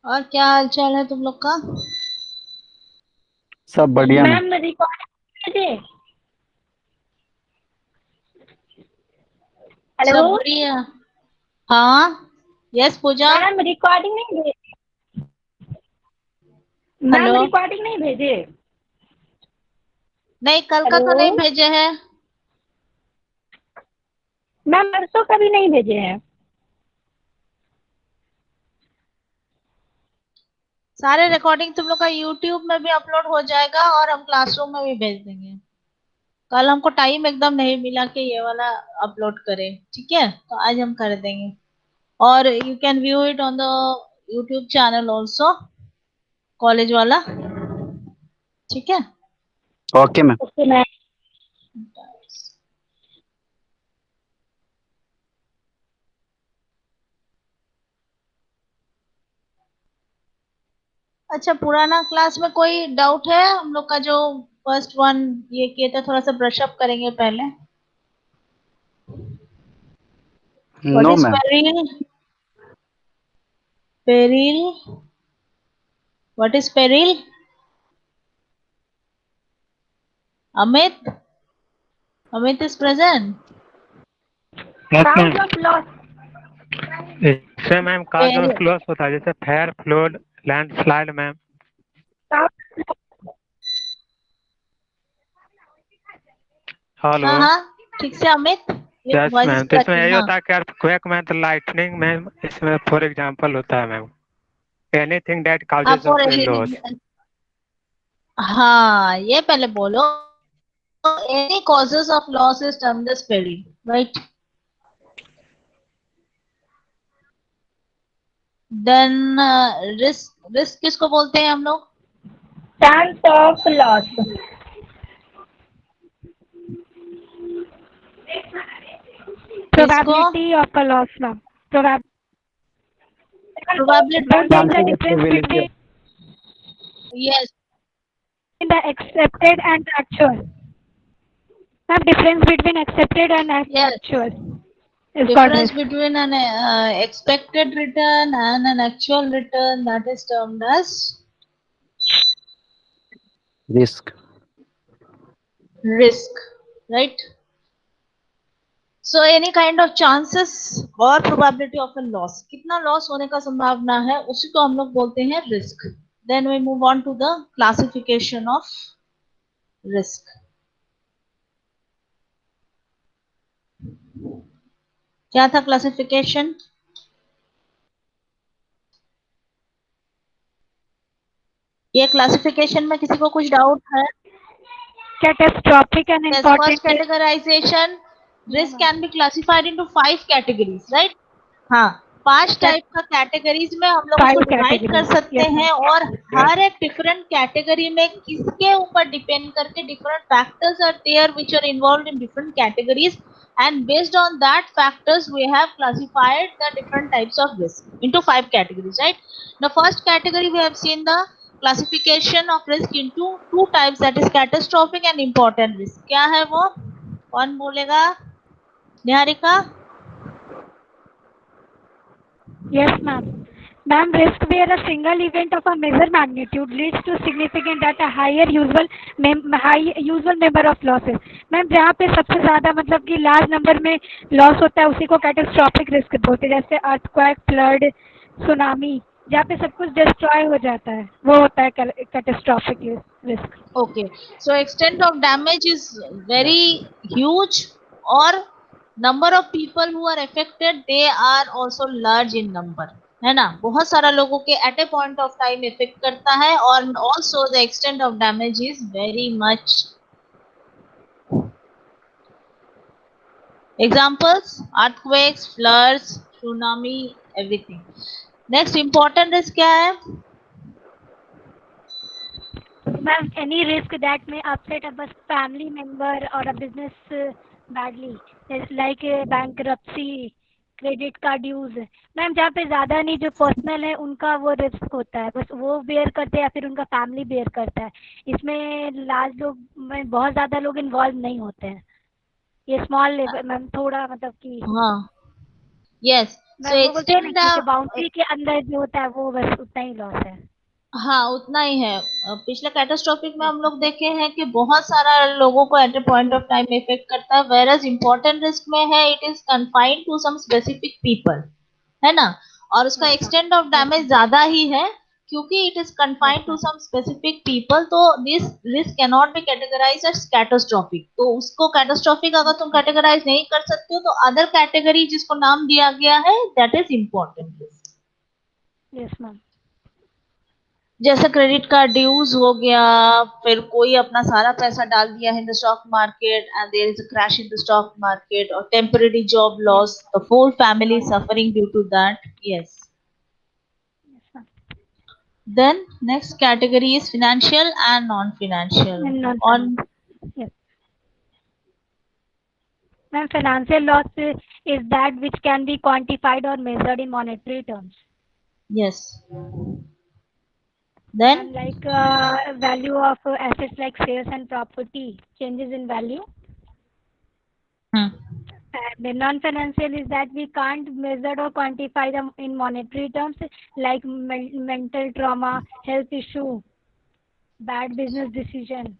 और क्या हाल चाल है तुम लोग का? सब बढ़िया मैम। मैम रिकॉर्डिंग भेजे। हेलो। सब बढ़िया। हाँ। यस पूजा। मैम रिकॉर्डिंग नहीं भेजे। Ma'am hello. रिकॉर्डिंग नहीं भेजे। नहीं, कल का हेलो। तो नहीं भेजे हैं। मैम परसों का भी नहीं भेजे हैं। सारे रिकॉर्डिंग तुम लोग का यूट्यूब में भी अपलोड हो जाएगा और हम क्लासरूम में भी भेज देंगे। कल हमको टाइम एकदम नहीं मिला कि ये वाला अपलोड करें, ठीक है? तो आज हम कर देंगे। और you can view it on the YouTube channel also, college वाला। ठीक है। Okay ma'am. Okay ma'am. अच्छा, पुराना क्लास में कोई डाउट है हम लोग का? जो फर्स्ट वन ये किए थे, थोड़ा सा ब्रश अप करेंगे पहले। What no is ma'am. Peril? Peril. What is peril? Amit. Amit is present. Yes ma'am. Count of loss. इससे मैम काज और पेरिल। फ्लूस होता है, जैसे fire flood landslide ma'am. Hello. हाँ हाँ, ठीक से अमित। ये यस वॉइस इज मैम, तो इसमें यही क्रैकिंग। हाँ होता है कि अर्थक्वेक में तो लाइटनिंग मैम इसमें फॉर एग्जांपल होता है मैम। एनीथिंग दैट आप काजेज और ऑफ लॉस। हाँ, ये पहले बोलो। Any causes of loss is termed as peril, right? Then risk. Risk किसको बोलते हैं हम लोग? Chance of loss. किसको? Probability of a loss, ma'am. Probability. Ma'am, there is a chances of difference probability between of. Yes. the accepted and the actual. Ma'am, difference between accepted and yes. actual is called Difference risk. between an expected return and an actual return, that is termed as risk. risk, right? So any kind of chances or probability of a loss, कितना loss होने का संभावना है, उसी को हम लोग बोलते हैं risk. Then we move on to the classification of risk. क्या था क्लासिफिकेशन? ये क्लासिफिकेशन में किसी को कुछ डाउट है? Catastrophic and Yes, important first risk. categorization, No, risk ma'am. can be classified into 5 categories, right? हाँ, 5 Cat टाइप का कैटेगरीज में हम लोग उसको five डिवाइड कर categories. सकते Yes, ma'am. हैं, और हर एक डिफरेंट कैटेगरी में किसके ऊपर डिपेंड करके different factors are there which are involved in different categories, and based on that factors we have classified the different types of risk into 5 categories, right? The first category we have seen the classification of risk into two types, that is catastrophic and important risk. क्या है वो? कौन बोलेगा? Niharika. Yes, ma'am. Ma'am, risk where a single event of a major magnitude leads to significant at a high usual number of losses. Ma'am जहाँ पे सबसे ज़्यादा मतलब कि लार्ज नंबर में लॉस होता है उसी को कैटेस्ट्रॉफिक रिस्क बोलते हैं, जैसे अर्थक्वेक, फ्लड, सुनामी, जहाँ पे सब कुछ डिस्ट्रॉय हो जाता है वो होता है catastrophic risk. Okay, so extent of damage is very huge, or number of people who are affected they are also large in number, है ना? बहुत सारा लोगों के at a point of time effect करता है, और also the extent of damage is very much. Examples: earthquakes, floods, tsunami, everything. Next important risk क्या है? Ma'am, any risk that may upset a family member or a business badly, like bankruptcy, credit card use. Ma'am जहाँ पे ज़्यादा नहीं, जो personal है उनका वो रिस्क होता है, बस वो बेयर करते हैं या फिर उनका फैमिली बेयर करता है. इसमें लार्ज लोग में बहुत ज़्यादा लोग इन्वॉल्व नहीं होते हैं. ये स्मॉल लेवल मैम, थोड़ा मतलब कि. हाँ, yes. मैम वो बोलते हैं ना extend कि बाउंड्री के अंदर जो होता है वो बस उतना ही लॉस है। हाँ उतना ही है। पिछले कैटास्ट्रोफिक में हम लोग देखे हैं कि बहुत सारा लोगों को at a point of time effect करता है, वेरएज इम्पोर्टेंट रिस्क में है it is confined to some specific people, है ना। और उसका एक्सटेंट ऑफ डैमेज ज्यादा ही है क्योंकि it is confined to some specific people, तो this risk can not be categorise as catastrophic. तो उसको कैटास्ट्रोफिक अगर तुम कैटेगराइज नहीं कर सकते हो तो अदर कैटेगरी जिसको नाम दिया गया है that is important risk. Yes ma'am. जैसे क्रेडिट कार्ड ड्यूज हो गया, फिर कोई अपना सारा पैसा डाल दिया है in the stock market and there is a crash in the stock market, और temporary job loss, the whole family suffering due to that. Yes. Then next category is financial and non-financial. And On non-financial. Yes. Ma'am, financial loss is that which can be quantified or measured in monetary terms. yes. And Then like value of assets like shares and property changes in value. hmm. And the non-financial is that we can't measure or quantify them in monetary terms, like mental trauma, health issue, bad business decision.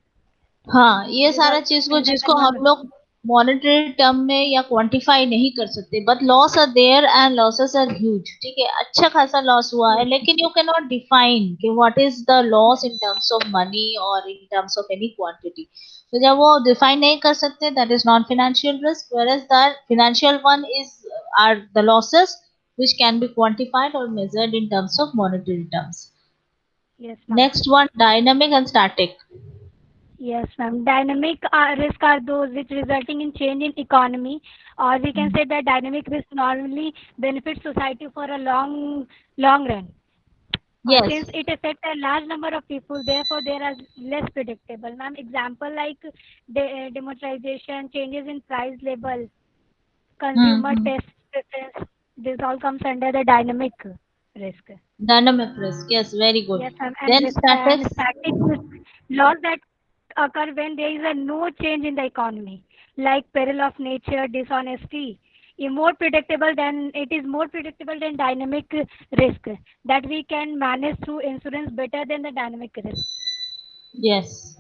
हाँ ये These सारा are चीज को under the जिसको हम लोग monetary term में या क्वांटिफाई नहीं कर सकते, but loss are there and losses are huge. ठीक है, अच्छा खासा लॉस हुआ है, लेकिन यू कैन नॉट डिफाइन कि what is the loss in terms of money और in terms of any quantity. तो जब वो डिफाइन नहीं कर सकते that is non financial risk, whereas the financial one is are the losses which can be quantified or measured in terms of monetary terms. Yes, ma'am. Next one, dynamic and static. Yes, ma'am. Dynamic risk are those which resulting in change in economy, or we can say that dynamic risk normally benefits society for a long run. Yes. Since it affects a large number of people, therefore they are less predictable. Ma'am, example like demonetization, changes in price level, consumer taste preference. This all comes under the dynamic risk. Dynamic risk. Yes, very good. Yes, ma'am. Then And static. static risk, loss that occur when there is a no change in the economy, like peril of nature, dishonesty. It is more predictable than dynamic risk that we can manage through insurance better than the dynamic risk. Yes.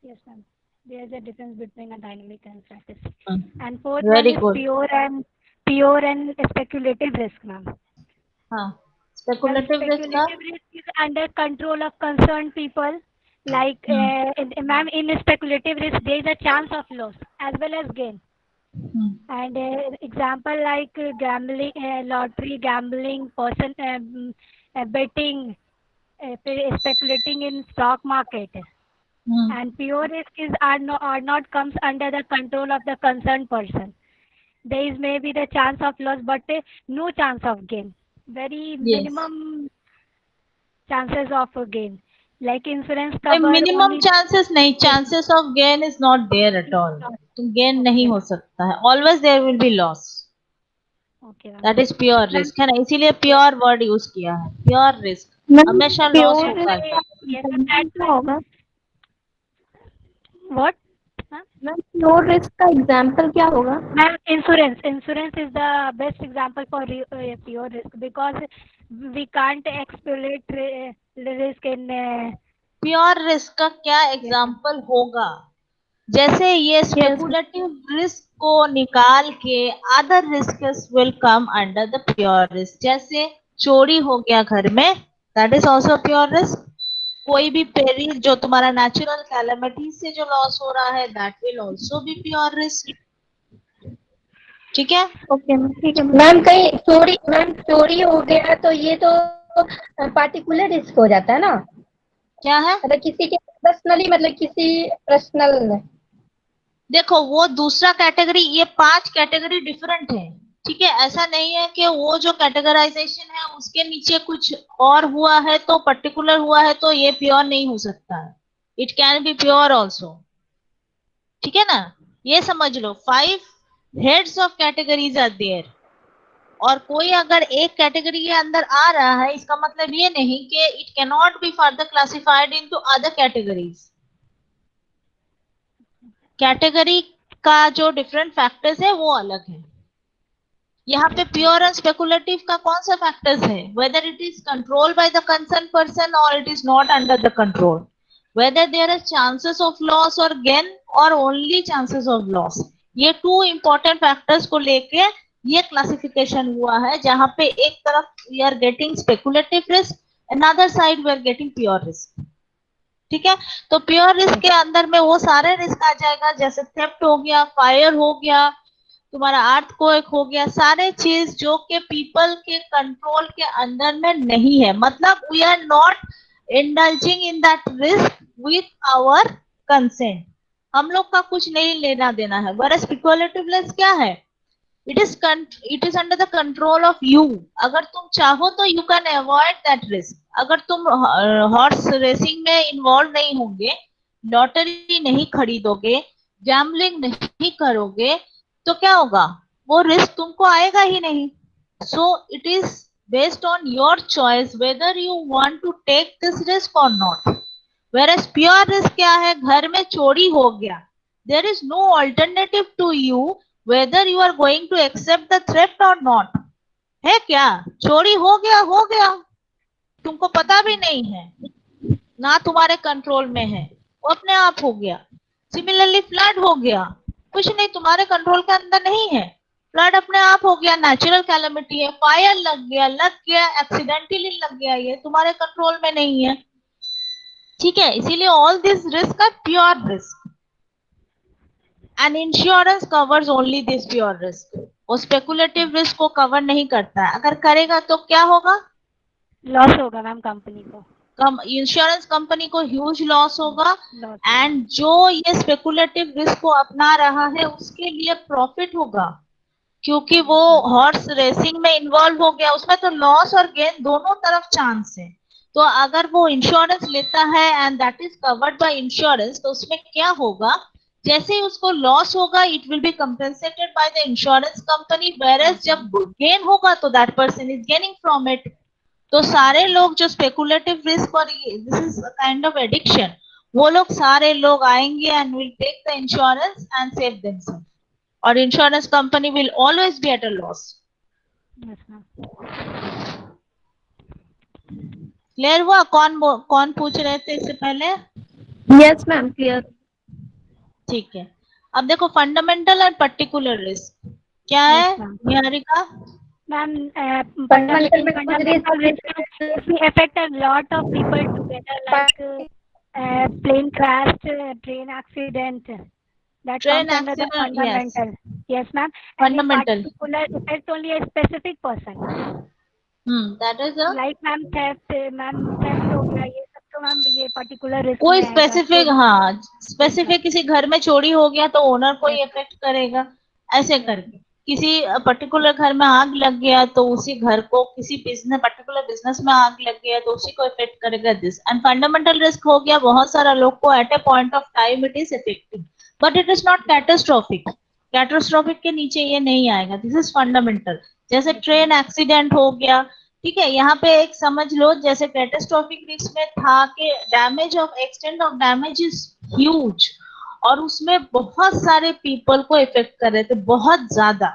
Yes, ma'am. There is a difference between a dynamic and static. Mm. And fourth Very one is good. pure and speculative risk, ma'am. Huh. Speculative risk. Speculative risk is under control of concerned people. Like, ma'am, in speculative risk, there is a chance of loss as well as gain. And example like gambling, lottery, gambling, betting, speculating in stock market. And pure risk are not comes under the control of the concerned person. There is maybe the chance of loss, but no chance of gain. Very Yes. minimum chances of a gain. Like insurance A cover minimum only. chances नहीं, chances of gain is not there at all. तो gain नहीं हो सकता है. Always there will be loss. Okay, ma'am. That is pure risk, है ना, इसीलिए pure word use किया है. Pure risk. हमेशा loss होगा ही. Yes, क्या होगा? What? मैम प्योर रिस्क का एग्जाम्पल क्या होगा? Ma'am, insurance is the best example for pure risk because we can't exploit risk in Pure risk का क्या एग्जाम्पल होगा? जैसे ये स्पेकुलेटिव रिस्क को निकाल के other risk will come under the pure risk. जैसे चोरी हो गया घर में, that is also pure risk. कोई भी पेरिल जो तुम्हारा नेचुरल कैलेमिटी से जो लॉस हो रहा है that will also be pure risk. ठीक है? ओके मैम, ठीक है मैम। कहीं चोरी हो गया तो ये तो पार्टिकुलर रिस्क हो जाता है ना? क्या है? मतलब किसी के पर्सनली, मतलब किसी पर्सनल। देखो वो दूसरा कैटेगरी, ये 5 कैटेगरी डिफरेंट है। ठीक है, ऐसा नहीं है कि वो जो कैटेगराइजेशन है उसके नीचे कुछ और हुआ है तो पर्टिकुलर हुआ है तो ये प्योर नहीं हो सकता है। It can be pure also. ठीक है ना, ये समझ लो 5 heads of categories are there. और कोई अगर एक कैटेगरी के अंदर आ रहा है इसका मतलब ये नहीं कि it can not be further classified into other categories. Category का जो डिफरेंट फैक्टर्स है वो अलग है। यहाँ पे प्योर एंड स्पेकुलेटिव का कौन सा फैक्टर्स है, whether it is control by the concern person और it is not under the control, whether there are chances of loss और गेन और ओनली चांसेस ऑफ लॉस। ये टू इंपॉर्टेंट फैक्टर्स को लेके ये क्लासिफिकेशन हुआ है, जहां पे एक तरफ we are getting speculative risk, another side we are getting pure risk. ठीक है, तो प्योर रिस्क के अंदर में वो सारे रिस्क आ जाएगा, जैसे थेफ्ट हो गया, फायर हो गया, तुम्हारा अर्थक्वेक हो गया, सारे चीज जो कि पीपल के कंट्रोल के अंदर में नहीं है, मतलब we are not indulging in that risk with our consent, हम लोग का कुछ नहीं लेना देना है। वरस स्पेकुलेटिव रिस्क क्या है, it is under the control of you, अगर तुम चाहो तो you can avoid that risk. अगर तुम हॉर्स रेसिंग में इन्वॉल्व नहीं होंगे, लॉटरी नहीं खरीदोगे, गैम्बलिंग नहीं करोगे, तो क्या होगा, वो रिस्क तुमको आएगा ही नहीं। So it is based on your choice whether you want to take this risk और नॉट। वेयर प्योर रिस्क क्या है, घर में चोरी हो गया, there is no alternative to you whether you are going to accept the threat और not. है क्या, चोरी हो गया, तुमको पता भी नहीं है, ना तुम्हारे कंट्रोल में है, वो अपने आप हो गया। सिमिलरली फ्लड हो गया, कुछ नहीं तुम्हारे कंट्रोल के अंदर नहीं है, फ्लड अपने आप हो गया, नेचुरल कैलेमिटी है। फायर लग गया, एक्सीडेंटली लग गया, ये तुम्हारे कंट्रोल में नहीं है। ठीक है, इसीलिए all this risk are pure risk and insurance covers only this pure risk. वो स्पेकुलेटिव रिस्क को कवर नहीं करता है, अगर करेगा तो क्या होगा, लॉस होगा मैम कंपनी को, इंश्योरेंस कंपनी को ह्यूज लॉस होगा। लॉस एंड जो ये स्पेकुलेटिव रिस्क को अपना रहा है उसके लिए प्रॉफिट होगा, क्योंकि वो हॉर्स रेसिंग में इन्वॉल्व हो गया, उसमें तो लॉस और गेन दोनों तरफ चांस है। तो अगर वो इंश्योरेंस लेता है and that is covered by insurance, तो उसमें क्या होगा, जैसे ही उसको लॉस होगा it will be compensated by the insurance company, whereas जब गेन होगा तो that person is gaining from it. तो सारे लोग जो स्पेकुलेटिव रिस्क और this is kind of addiction, वो लोग सारे लोग आएंगे and will take the insurance and save themselves, और insurance company will always be at a loss. Clear हुआ, कौन पूछ रहे थे इससे पहले? Yes ma'am, clear. ठीक है, अब देखो फंडामेंटल और पर्टिकुलर रिस्क क्या है निहारिका? मैम Fundamental में कुछ fundamental risk affect a lot of people together, like plane crash, train accident, that Train comes under the accident, fundamental. Yes ma'am. Fundamental. And particular affect only a specific person, that is a like ma'am theft हो गया, ये सब तो ma'am ये particular risk कोई में आएगा। Specific, हाँ स्पेसिफिक किसी घर में चोरी हो गया तो ओनर को ही इफेक्ट करेगा, ऐसे करके किसी पर्टिकुलर घर में आग लग गया तो उसी घर को, किसी बिजनेस पर्टिकुलर बिजनेस में आग लग गया तो उसी को इफेक्ट करेगा दिस। एंड फंडामेंटल रिस्क हो गया बहुत सारा लोग को at a point of time it is effecting, but it is not catastrophic, catastrophic के नीचे ये नहीं आएगा, दिस इज फंडामेंटल। जैसे ट्रेन एक्सीडेंट हो गया, ठीक है, यहाँ पे एक समझ लो, जैसे कैटास्ट्रोफिक रिस्क में था कि damage of extent of damage is huge, और उसमें बहुत सारे पीपल को इफेक्ट कर रहे थे, बहुत ज्यादा,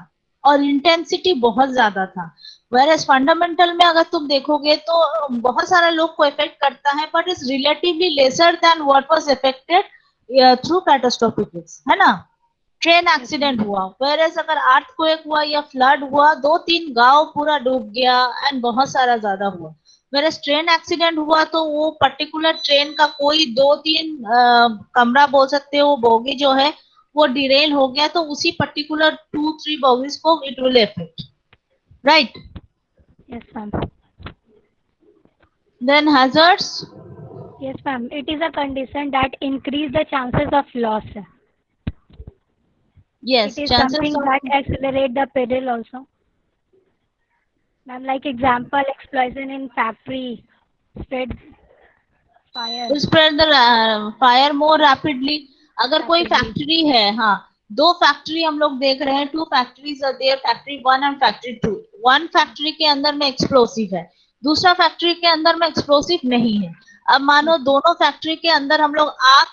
और इंटेंसिटी बहुत ज्यादा था। वेरएज फंडामेंटल में अगर तुम देखोगे तो बहुत सारे लोग को इफेक्ट करता है, but is relatively lesser than what was affected through catastrophic risk, है ना। ट्रेन एक्सीडेंट हुआ, वेरएज अगर अर्थक्वेक हुआ या फ्लड हुआ, 2-3 गांव पूरा डूब गया एंड बहुत सारा ज्यादा हुआ। वेरएज ट्रेन एक्सीडेंट हुआ तो वो पर्टिकुलर ट्रेन का कोई 2-3 कमरा बोल सकते हो, बोगी जो है वो डिरेल हो गया, तो उसी पर्टिकुलर 2-3 बोगीज को it will effect, right. Yes ma'am. Then hazards? Yes ma'am, it is a condition that increase the chances of loss. Yes, it is chances something of that accelerate the peril also. Ma'am, like example, explosion in factory, spread fire. spread the fire more rapidly. अगर कोई factory है, हाँ 2 factory हम लोग देख रहे हैं, 2 factories are there, factory 1 and factory 2। 1 factory के अंदर में एक्सप्लोसिव है, दूसरा फैक्ट्री के अंदर में एक्सप्लोसिव नहीं है। अब मानो दोनों फैक्ट्री के अंदर हम लोग आग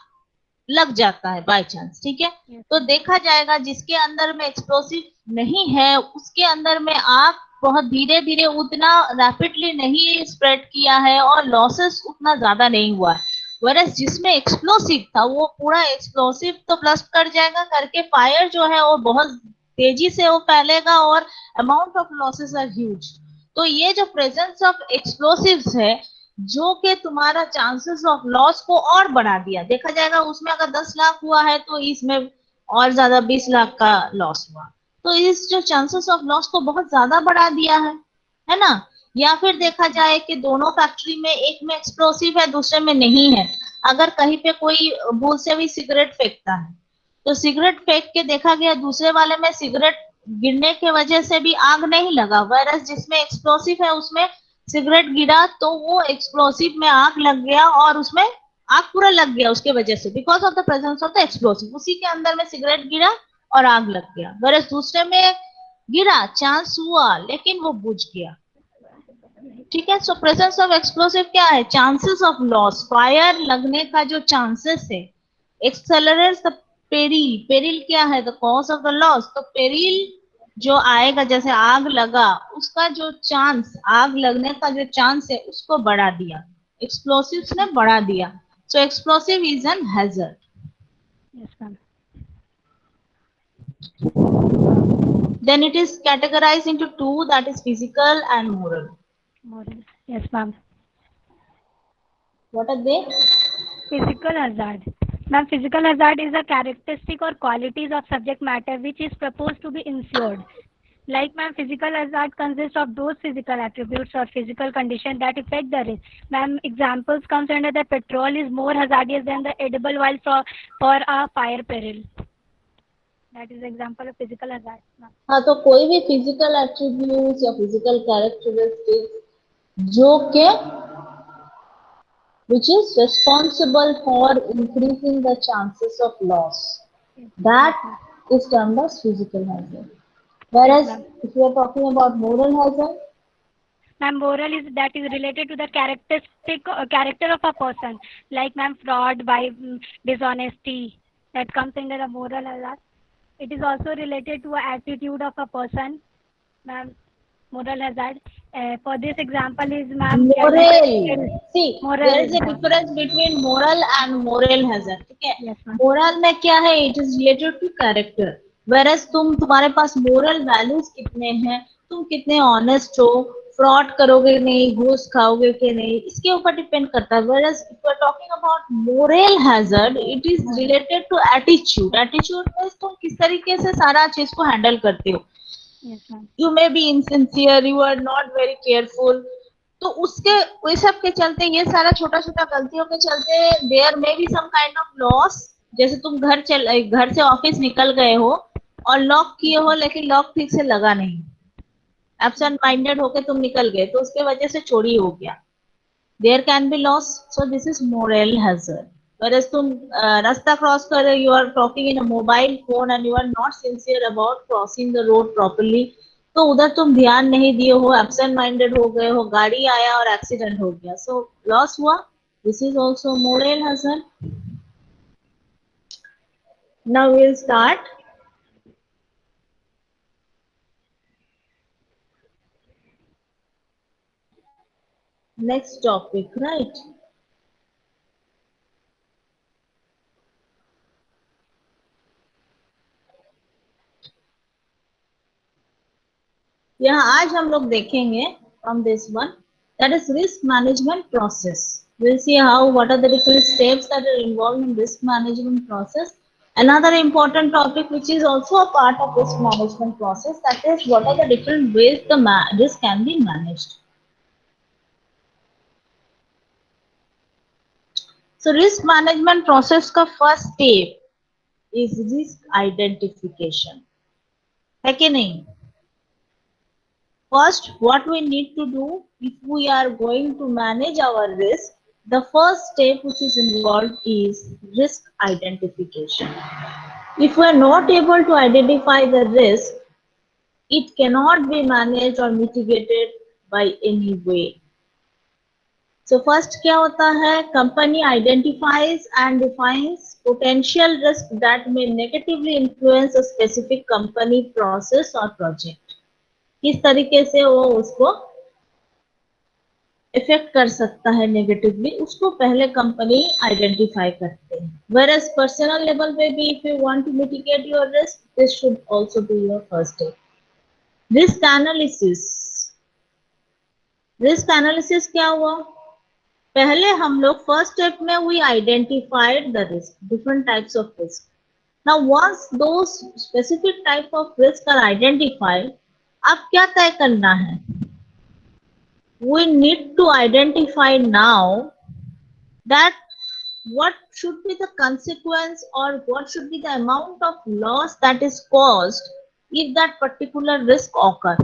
लग जाता है बाय चांस, ठीक है। तो देखा जाएगा जिसके अंदर में एक्सप्लोसिव नहीं है उसके अंदर में आग बहुत धीरे धीरे उतना रैपिडली नहीं स्प्रेड किया है और लॉसेस उतना ज्यादा नहीं हुआ है। वरस जिसमें एक्सप्लोसिव था वो पूरा एक्सप्लोसिव तो ब्लास्ट कर जाएगा करके फायर जो है वो बहुत तेजी से वो फैलेगा और amount of losses are huge. तो ये जो प्रेजेंस ऑफ एक्सप्लोसिव्स है जो कि तुम्हारा चांसेस ऑफ लॉस को और बढ़ा दिया। देखा जाएगा उसमें अगर 10 लाख हुआ है तो इसमें और ज्यादा 20 लाख का लॉस हुआ, तो इस जो चांसेस ऑफ लॉस को बहुत ज्यादा बढ़ा दिया है ना। या फिर देखा जाए कि दोनों फैक्ट्री में एक में एक्सप्लोसिव है दूसरे में नहीं है। अगर कहीं पे कोई भूल से भी सिगरेट फेंकता है तो सिगरेट फेंक के देखा गया दूसरे वाले में सिगरेट गिरने के वजह से भी आग नहीं लगा, वरस जिसमें एक्सप्लोसिव है उसमें सिगरेट गिरा तो वो एक्सप्लोसिव में आग लग गया और उसमें आग पूरा लग गया उसके वजह से, because of the presence of the explosive. उसी के अंदर में सिगरेट गिरा और आग लग गया, वरस दूसरे में गिरा चांस हुआ लेकिन वो बुझ गया, ठीक है। सो प्रेजेंस ऑफ एक्सप्लोसिव क्या है, चांसेस ऑफ लॉस, फायर लगने का जो चांसेस है। एक्सेलरेट्स द पेरिल, पेरिल क्या है, the cause of the loss. तो पेरिल जो आएगा जैसे आग लगा उसका जो चांस, आग लगने का जो चांस है उसको बढ़ा दिया, एक्सप्लोसिव्स ने बढ़ा दिया। So explosive is an hazard. Yes, ma'am. Then it is categorized into two, that is physical and moral. Moral. Yes, ma'am. What are they? Physical hazard. Ma'am, physical hazard is a characteristic or qualities of subject matter which is proposed to be ensured. Like, ma'am, physical hazard consists of those physical attributes or physical conditions that affect the risk. Ma'am, examples comes under the petrol is more hazardous than the edible oil for a fire peril. That is example of physical hazard. ma'am. हाँ, तो कोई भी physical attributes या physical characteristics जो के which is responsible for increasing the chances of loss, that is termed as physical hazard. Whereas if you are talking about moral hazard, Ma'am, moral is that is related to the character of a person, like, ma'am, fraud, by dishonesty, that comes under the moral hazard. It is also related to a attitude of a person, ma'am. Moral hazard. For this example is, ma'am, moral. See, moral there is a hazard. difference between moral and moral hazard. ठीक है? Yes, ma'am. Moral में क्या है, it is related to character. Whereas तुम्हारे पास moral values कितने हैं, तुम कितने ऑनेस्ट हो, फ्रॉड करोगे नहीं, घूस खाओगे कि नहीं, इसके ऊपर डिपेंड करता है। Whereas if you are talking about moral hazard, it is related to attitude. Attitude means तुम किस तरीके से सारा चीज को हैंडल करते हो। Yes, ma'am. You may be insincere, you are not very careful, तो उसके वही सब के चलते ये सारा छोटा छोटा गलतियों के चलते देयर में भी सम काइंड ऑफ लॉस। जैसे तुम घर से ऑफिस निकल गए हो और लॉक किए हो लेकिन लॉक ठीक से लगा नहीं, एब्सेंट माइंडेड होके तुम निकल गए तो उसके वजह से चोरी हो गया, there can be loss. So this is moral hazard. Whereas तुम रास्ता क्रॉस कर रहे, you are talking in a mobile phone and you are not sincere about crossing the road properly, तो उधर तुम ध्यान नहीं दिए हो, एब्सेंट माइंडेड हो गए हो, गाड़ी आया और एक्सीडेंट हो गया, सो लॉस हुआ। This is also moral hazard. Now will start next topic, right. यहाँ आज हम लोग देखेंगे from this one, that is risk management process. We'll see what are the different steps that are involved in risk management process. Another important topic which is also a part of risk management process, that is what are the different ways the risk can be managed. So risk management process का first step is risk identification, है कि नहीं? First, what we need to do if we are going to manage our risk, the first step which is involved is risk identification. If we are not able to identify the risk, it cannot be managed or mitigated by any way. So first क्या होता है, company identifies and defines potential risk that may negatively influence a specific company, process or project. किस तरीके से वो उसको effect कर सकता है नेगेटिवली, उसको पहले कंपनी आइडेंटिफाई करते हैं. Whereas personal level पे भी if you want to mitigate your risk, this should also be your first step. Risk analysis. Risk analysis क्या हुआ? पहले हम लोग फर्स्ट स्टेप में we identified the risk, different types of risk. Now once those specific type of risk are identified, अब क्या तय करना है? We need to identify now that what should be the consequence or what should be the amount of loss that is caused if that particular risk occur.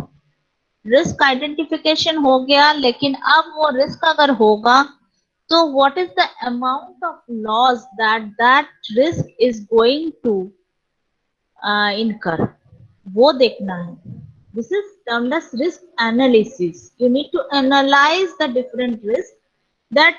Risk identification हो गया, लेकिन अब वो रिस्क अगर होगा तो what is the amount of loss that risk is going to incur, वो देखना है. This is termed as risk analysis. You need to analyse the different risk, that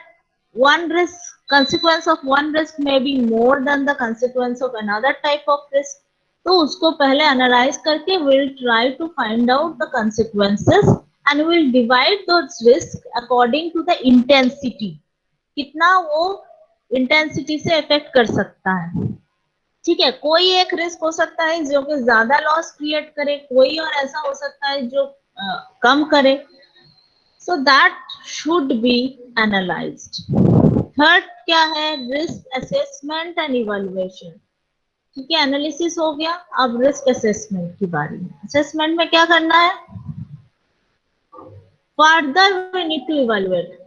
one risk, consequence of one risk may be more than the consequence of another type of risk. तो उसको पहले analyse करके we'll try to find out the consequences and we'll divide those risks according to the intensity. कितना वो intensity से effect कर सकता है. ठीक है, कोई एक रिस्क हो सकता है जो कि ज्यादा लॉस क्रिएट करे, कोई और ऐसा हो सकता है जो कम करे. So that should be analyzed. Third क्या है? Risk assessment and evaluation. ठीक है, एनालिसिस हो गया, अब रिस्क असेसमेंट की बारी है. असेसमेंट में क्या करना है? Further we need to evaluate.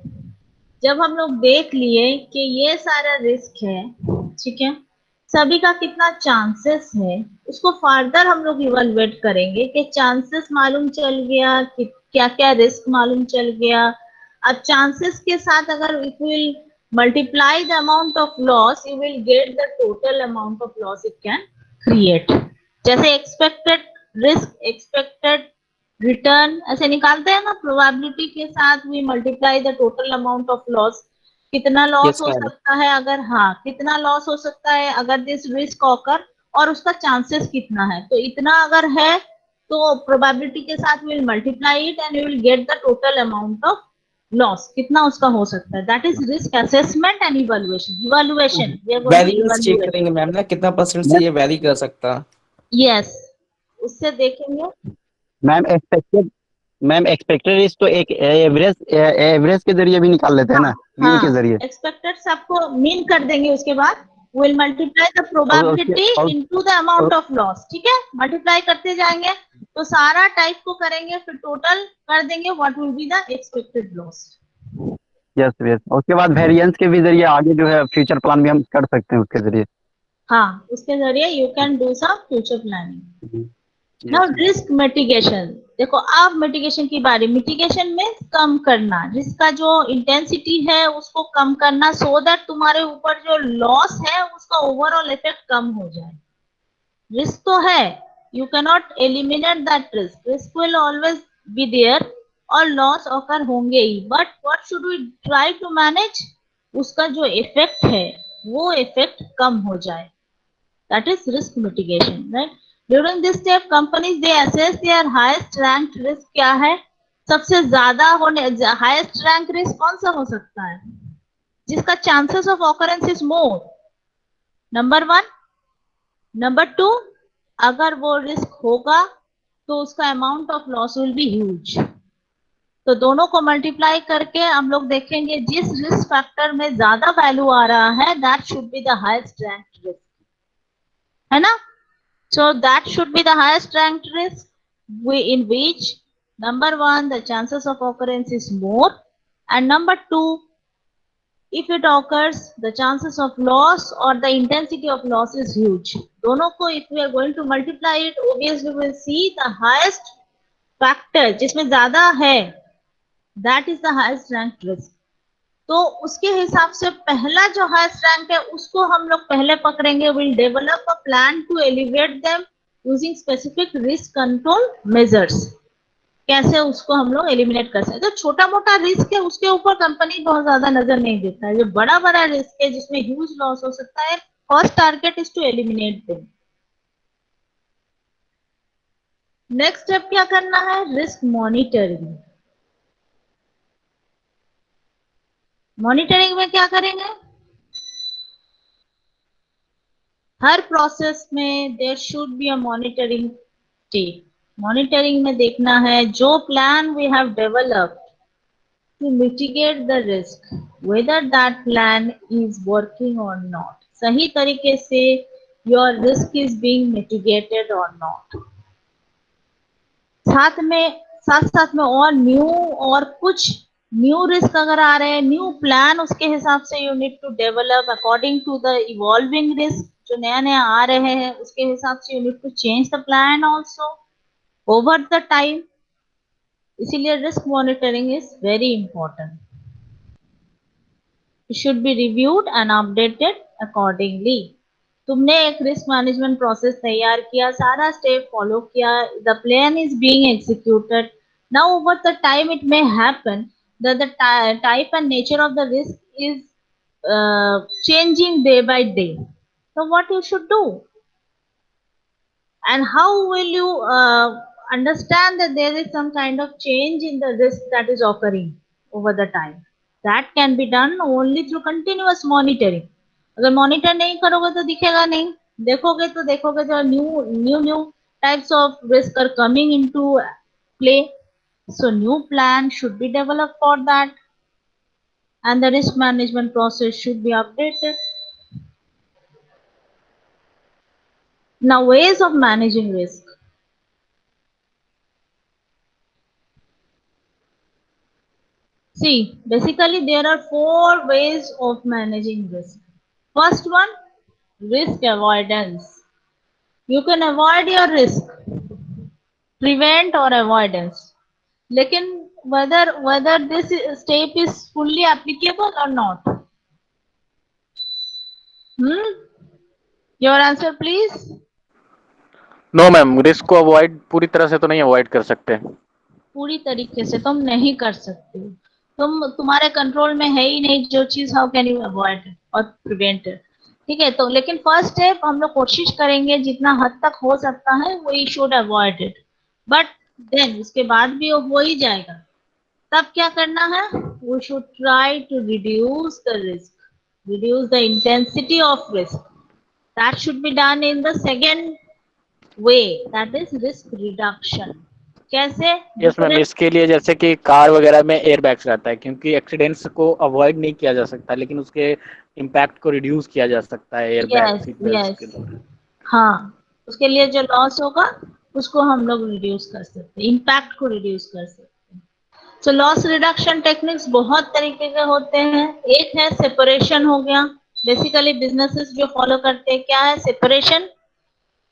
जब हम लोग देख लिए कि ये सारा रिस्क है, ठीक है, सभी का कितना चांसेस है, उसको फर्दर हम लोग इवैल्यूएट करेंगे कि चांसेस मालूम चल गया कि क्या क्या रिस्क मालूम चल गया. अब चांसेस के साथ अगर it will multiply the amount of loss, you will get the total amount of loss it can create. जैसे एक्सपेक्टेड रिस्क, एक्सपेक्टेड रिटर्न ऐसे निकालते हैं ना, प्रोबेबिलिटी के साथ we multiply the total amount of loss. कितना लॉस हो सकता है अगर, हाँ, कितना लॉस हो सकता है अगर दिस रिस्क ऑकर, और उसका चांसेस कितना है. तो इतना अगर है तो प्रोबेबिलिटी के साथ will multiply it and you will get the total amount of loss, कितना उसका हो सकता है. That is risk assessment and evaluation. Evaluation variance check करेंगे मैम ना, कितना परसेंट से ये वैरी कर सकता है. यस, उससे देखेंगे. मैम एक्सपेक्टेड रिस्क तो एक एवरेज के जरिए भी निकाल लेते हैं ना, मीन के जरिए. एक्सपेक्टेड सबको मीन कर देंगे, उसके बाद will multiply the probability into the amount of loss. ठीक है, मल्टीप्लाई करते जाएंगे तो सारा टाइप को करेंगे, फिर टोटल कर देंगे what will be the expected loss. Yes yes. उसके बाद वेरिएंस के भी जरिए आगे जो है फ्यूचर प्लान भी हम कर सकते हैं उसके जरिए. हाँ, उसके जरिए you can do some future planning. Now risk mitigation. देखो, अब मिटिगेशन की बारी. मिटिगेशन में कम करना, रिस्क का जो इंटेंसिटी है उसको कम करना, सो दैट तुम्हारे ऊपर जो लॉस है उसका ओवरऑल इफेक्ट कम हो जाए. रिस्क तो है, you can not eliminate that risk. Risk will always be there और लॉस ऑकर होंगे ही, but what should we try to manage? उसका जो इफेक्ट है वो इफेक्ट कम हो जाए. That is risk mitigation, right? During this step, companies they assess their highest ranked risk. क्या है सबसे ज्यादा होने, highest ranked risk कौन सा हो सकता है जिसका chances of occurrence is more? Number 1. Number 2, अगर वो रिस्क होगा तो उसका amount of loss will be huge. तो दोनों को मल्टीप्लाई करके हम लोग देखेंगे जिस रिस्क फैक्टर में ज्यादा वैल्यू आ रहा है, that should be the highest ranked risk, है ना? So that should be the highest ranked risk, in which number 1 the chances of occurrence is more, and number 2 if it occurs the chances of loss or the intensity of loss is huge. दोनों को if we are going to multiply it, obviously we will see the highest factor जिसमें ज्यादा है, that is the highest ranked risk. तो उसके हिसाब से पहला जो हाईएस्ट रैंक है उसको हम लोग पहले पकड़ेंगे. Will develop a plan to elevate them using specific risk control measures. कैसे उसको हम लोग एलिमिनेट कर सकते हैं. तो छोटा मोटा रिस्क है उसके ऊपर कंपनी बहुत ज्यादा नजर नहीं देता है. जो बड़ा बड़ा रिस्क है जिसमें ह्यूज लॉस हो सकता है, First target is to eliminate them. Next step क्या करना है? Risk monitoring. मॉनिटरिंग में क्या करेंगे? हर प्रोसेस में there should be a monitoring step. Monitoring में देखना है जो plan we have developed to mitigate the risk, whether that plan is working और नॉट। सही तरीके से your risk is being mitigated और नॉट। साथ साथ में और कुछ न्यू रिस्क अगर आ रहे हैं, न्यू प्लान उसके हिसाब से you need to develop according to the evolving risk. जो नया नया आ रहे हैं उसके हिसाब से you need to change the plan also over the time. इसीलिए risk monitoring is very important. It should be reviewed and updated accordingly. तुमने एक रिस्क मैनेजमेंट प्रोसेस तैयार किया, सारा स्टेप फॉलो किया, the plan is being executed. Now over the time it may happen that the type and nature of the risk is changing day by day. So what you should do? And how will you understand that there is some kind of change in the risk that is occurring over the time? That can be done only through continuous monitoring. अगर monitor नहीं करोगे तो दिखेगा नहीं, देखोगे तो new types of risk are coming into play. So new plan should be developed for that, and the risk management process should be updated. Now, ways of managing risk. See, basically there are 4 ways of managing risk. First one, risk avoidance. You can avoid your risk, prevent or avoidance. लेकिन whether this step is fully applicable or not. Your answer please. No ma'am, risk को avoid पूरी तरह से तो नहीं avoid कर सकते। पूरी तरीके से तुम नहीं कर सकते, तुम्हारे कंट्रोल में है ही नहीं जो चीज। हाउ कैन यू अवॉइड और प्रिवेंट? ठीक है, तो लेकिन फर्स्ट स्टेप हम लोग कोशिश करेंगे जितना हद तक हो सकता है we should avoid it, but then उसके बाद भी वो हो ही जाएगा। तब क्या करना है? We should try to reduce the risk, reduce the intensity of risk. That should be done in the second way, that is risk reduction. कैसे? यस मैम, इसके लिए जैसे कि कार वगैरह में एयर बैग्स रहता है, क्योंकि एक्सीडेंट्स को अवॉइड नहीं किया जा सकता लेकिन उसके इम्पैक्ट को रिड्यूस किया जा सकता है एयर बैग सीट बेल्ट्स के द्वारा। हाँ, उसके लिए जो लॉस होगा उसको हम लोग रिड्यूस कर सकते हैं, इम्पैक्ट को रिड्यूस कर सकते हैं। तो लॉस रिडक्शन टेक्निक्स बहुत तरीके के होते हैं। एक है सेपरेशन हो गया, बेसिकली बिजनेसेस जो फॉलो करते हैं क्या है? सेपरेशन।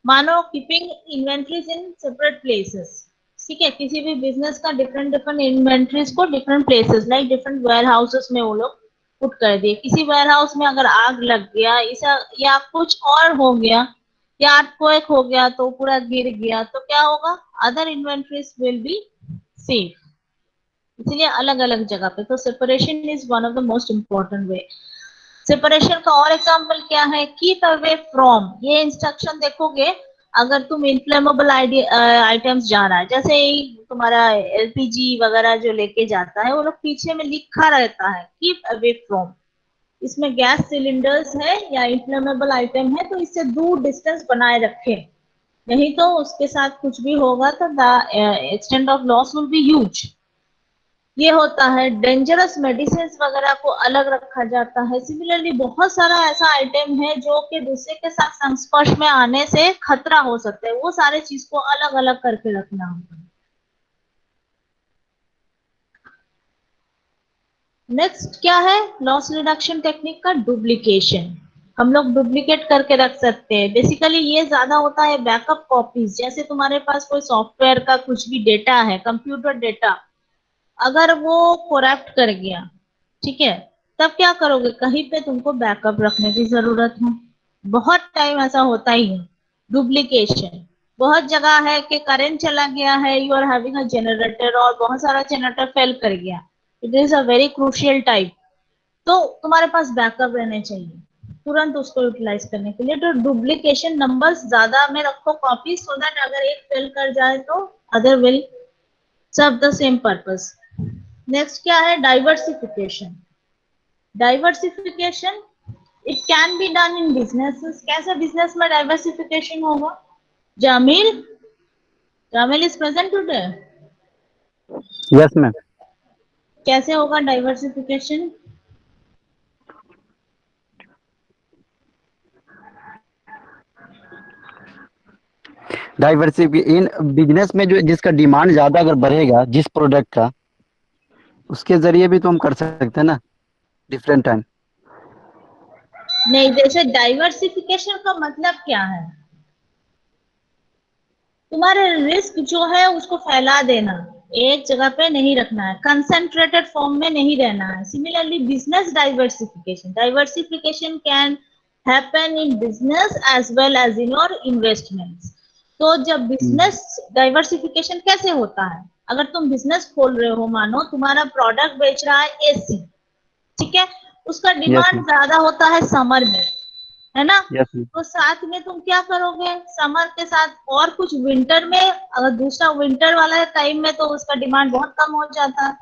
मानो keeping inventories in separate places. ठीक है, किसी भी बिजनेस का डिफरेंट इन्वेंट्रीज को different places like different warehouses में वो लोग पुट कर दिए। किसी वेयर हाउस में अगर आग लग गया या कुछ और हो गया या अर्थक्वेक हो गया तो पूरा गिर गया तो क्या होगा? Other inventories will be safe, इसलिए अलग अलग जगह पे। तो separation is one of the most important way. Separation का और एग्जांपल क्या है? Keep away from. ये इंस्ट्रक्शन देखोगे अगर तुम इनफ्लेमेबल आइटम्स जा रहा है, जैसे तुम्हारा एलपीजी वगैरह जो लेके जाता है वो लोग पीछे में लिखा रहता है कीप अवे फ्रॉम। इसमें गैस सिलेंडर्स है या इनफ्लेमेबल आइटम है तो इससे दूर डिस्टेंस बनाए रखें, नहीं तो उसके साथ कुछ भी होगा तो the extent of loss will be huge. ये होता है। डेंजरस मेडिसिन वगैरह को अलग रखा जाता है। सिमिलरली बहुत सारा ऐसा आइटम है जो कि दूसरे के साथ संस्पर्श में आने से खतरा हो सकता है, वो सारे चीज को अलग अलग करके रखना होगा। नेक्स्ट क्या है लॉस रिडक्शन टेक्निक का? डुप्लीकेशन। हम लोग डुप्लीकेट करके रख सकते हैं। बेसिकली ये ज्यादा होता है बैकअप कॉपीज। जैसे तुम्हारे पास कोई सॉफ्टवेयर का कुछ भी डेटा है, कंप्यूटर डेटा, अगर वो करप्ट कर गया, ठीक है, तब क्या करोगे? कहीं पे तुमको बैकअप रखने की जरूरत है। बहुत टाइम ऐसा होता ही है। डुप्लीकेशन बहुत जगह है कि करंट चला गया है, you are having a generator और बहुत सारा जनरेटर फेल कर गया, it is a very crucial type, तो तुम्हारे पास बैकअप रहने चाहिए। तुरंत उसको यूटिलाइज करने के लिए। तो डुप्लीकेशन नंबर्स ज्यादा में रखो कॉपी, सो दैट अगर एक फेल कर जाए तो other will serve the same purpose. Next क्या है, diversification. Diversification it can be done in businesses. कैसे बिजनेस में डाइवर्सिफिकेशन होगा? Jamil, Jamil is present today. Yes ma'am. कैसे होगा डाइवर्सिफिकेशन? डाइवर्सिफी इन बिजनेस में जो जिसका डिमांड ज्यादा अगर बढ़ेगा जिस प्रोडक्ट का, उसके जरिए भी तो हम कर सकते हैं ना डिफरेंट टाइम। नहीं, जैसे डाइवर्सिफिकेशन का मतलब क्या है? तुम्हारे रिस्क जो है उसको फैला देना, एक जगह पे नहीं रखना है, कंसंट्रेटेड फॉर्म में नहीं रहना है। Similarly business diversification, diversification can happen in business as well as in your investments. तो जब बिजनेस डाइवर्सिफिकेशन कैसे होता है, अगर तुम बिजनेस खोल रहे हो, मानो तुम्हारा प्रोडक्ट बेच रहा है एसी, ठीक है, उसका यस डिमांड मैम। ज्यादा होता है समर में, है ना? Yes ma'am. तो साथ में तुम क्या करोगे, समर के साथ और कुछ विंटर में, अगर दूसरा विंटर वाला टाइम में तो उसका डिमांड बहुत कम हो जाता है।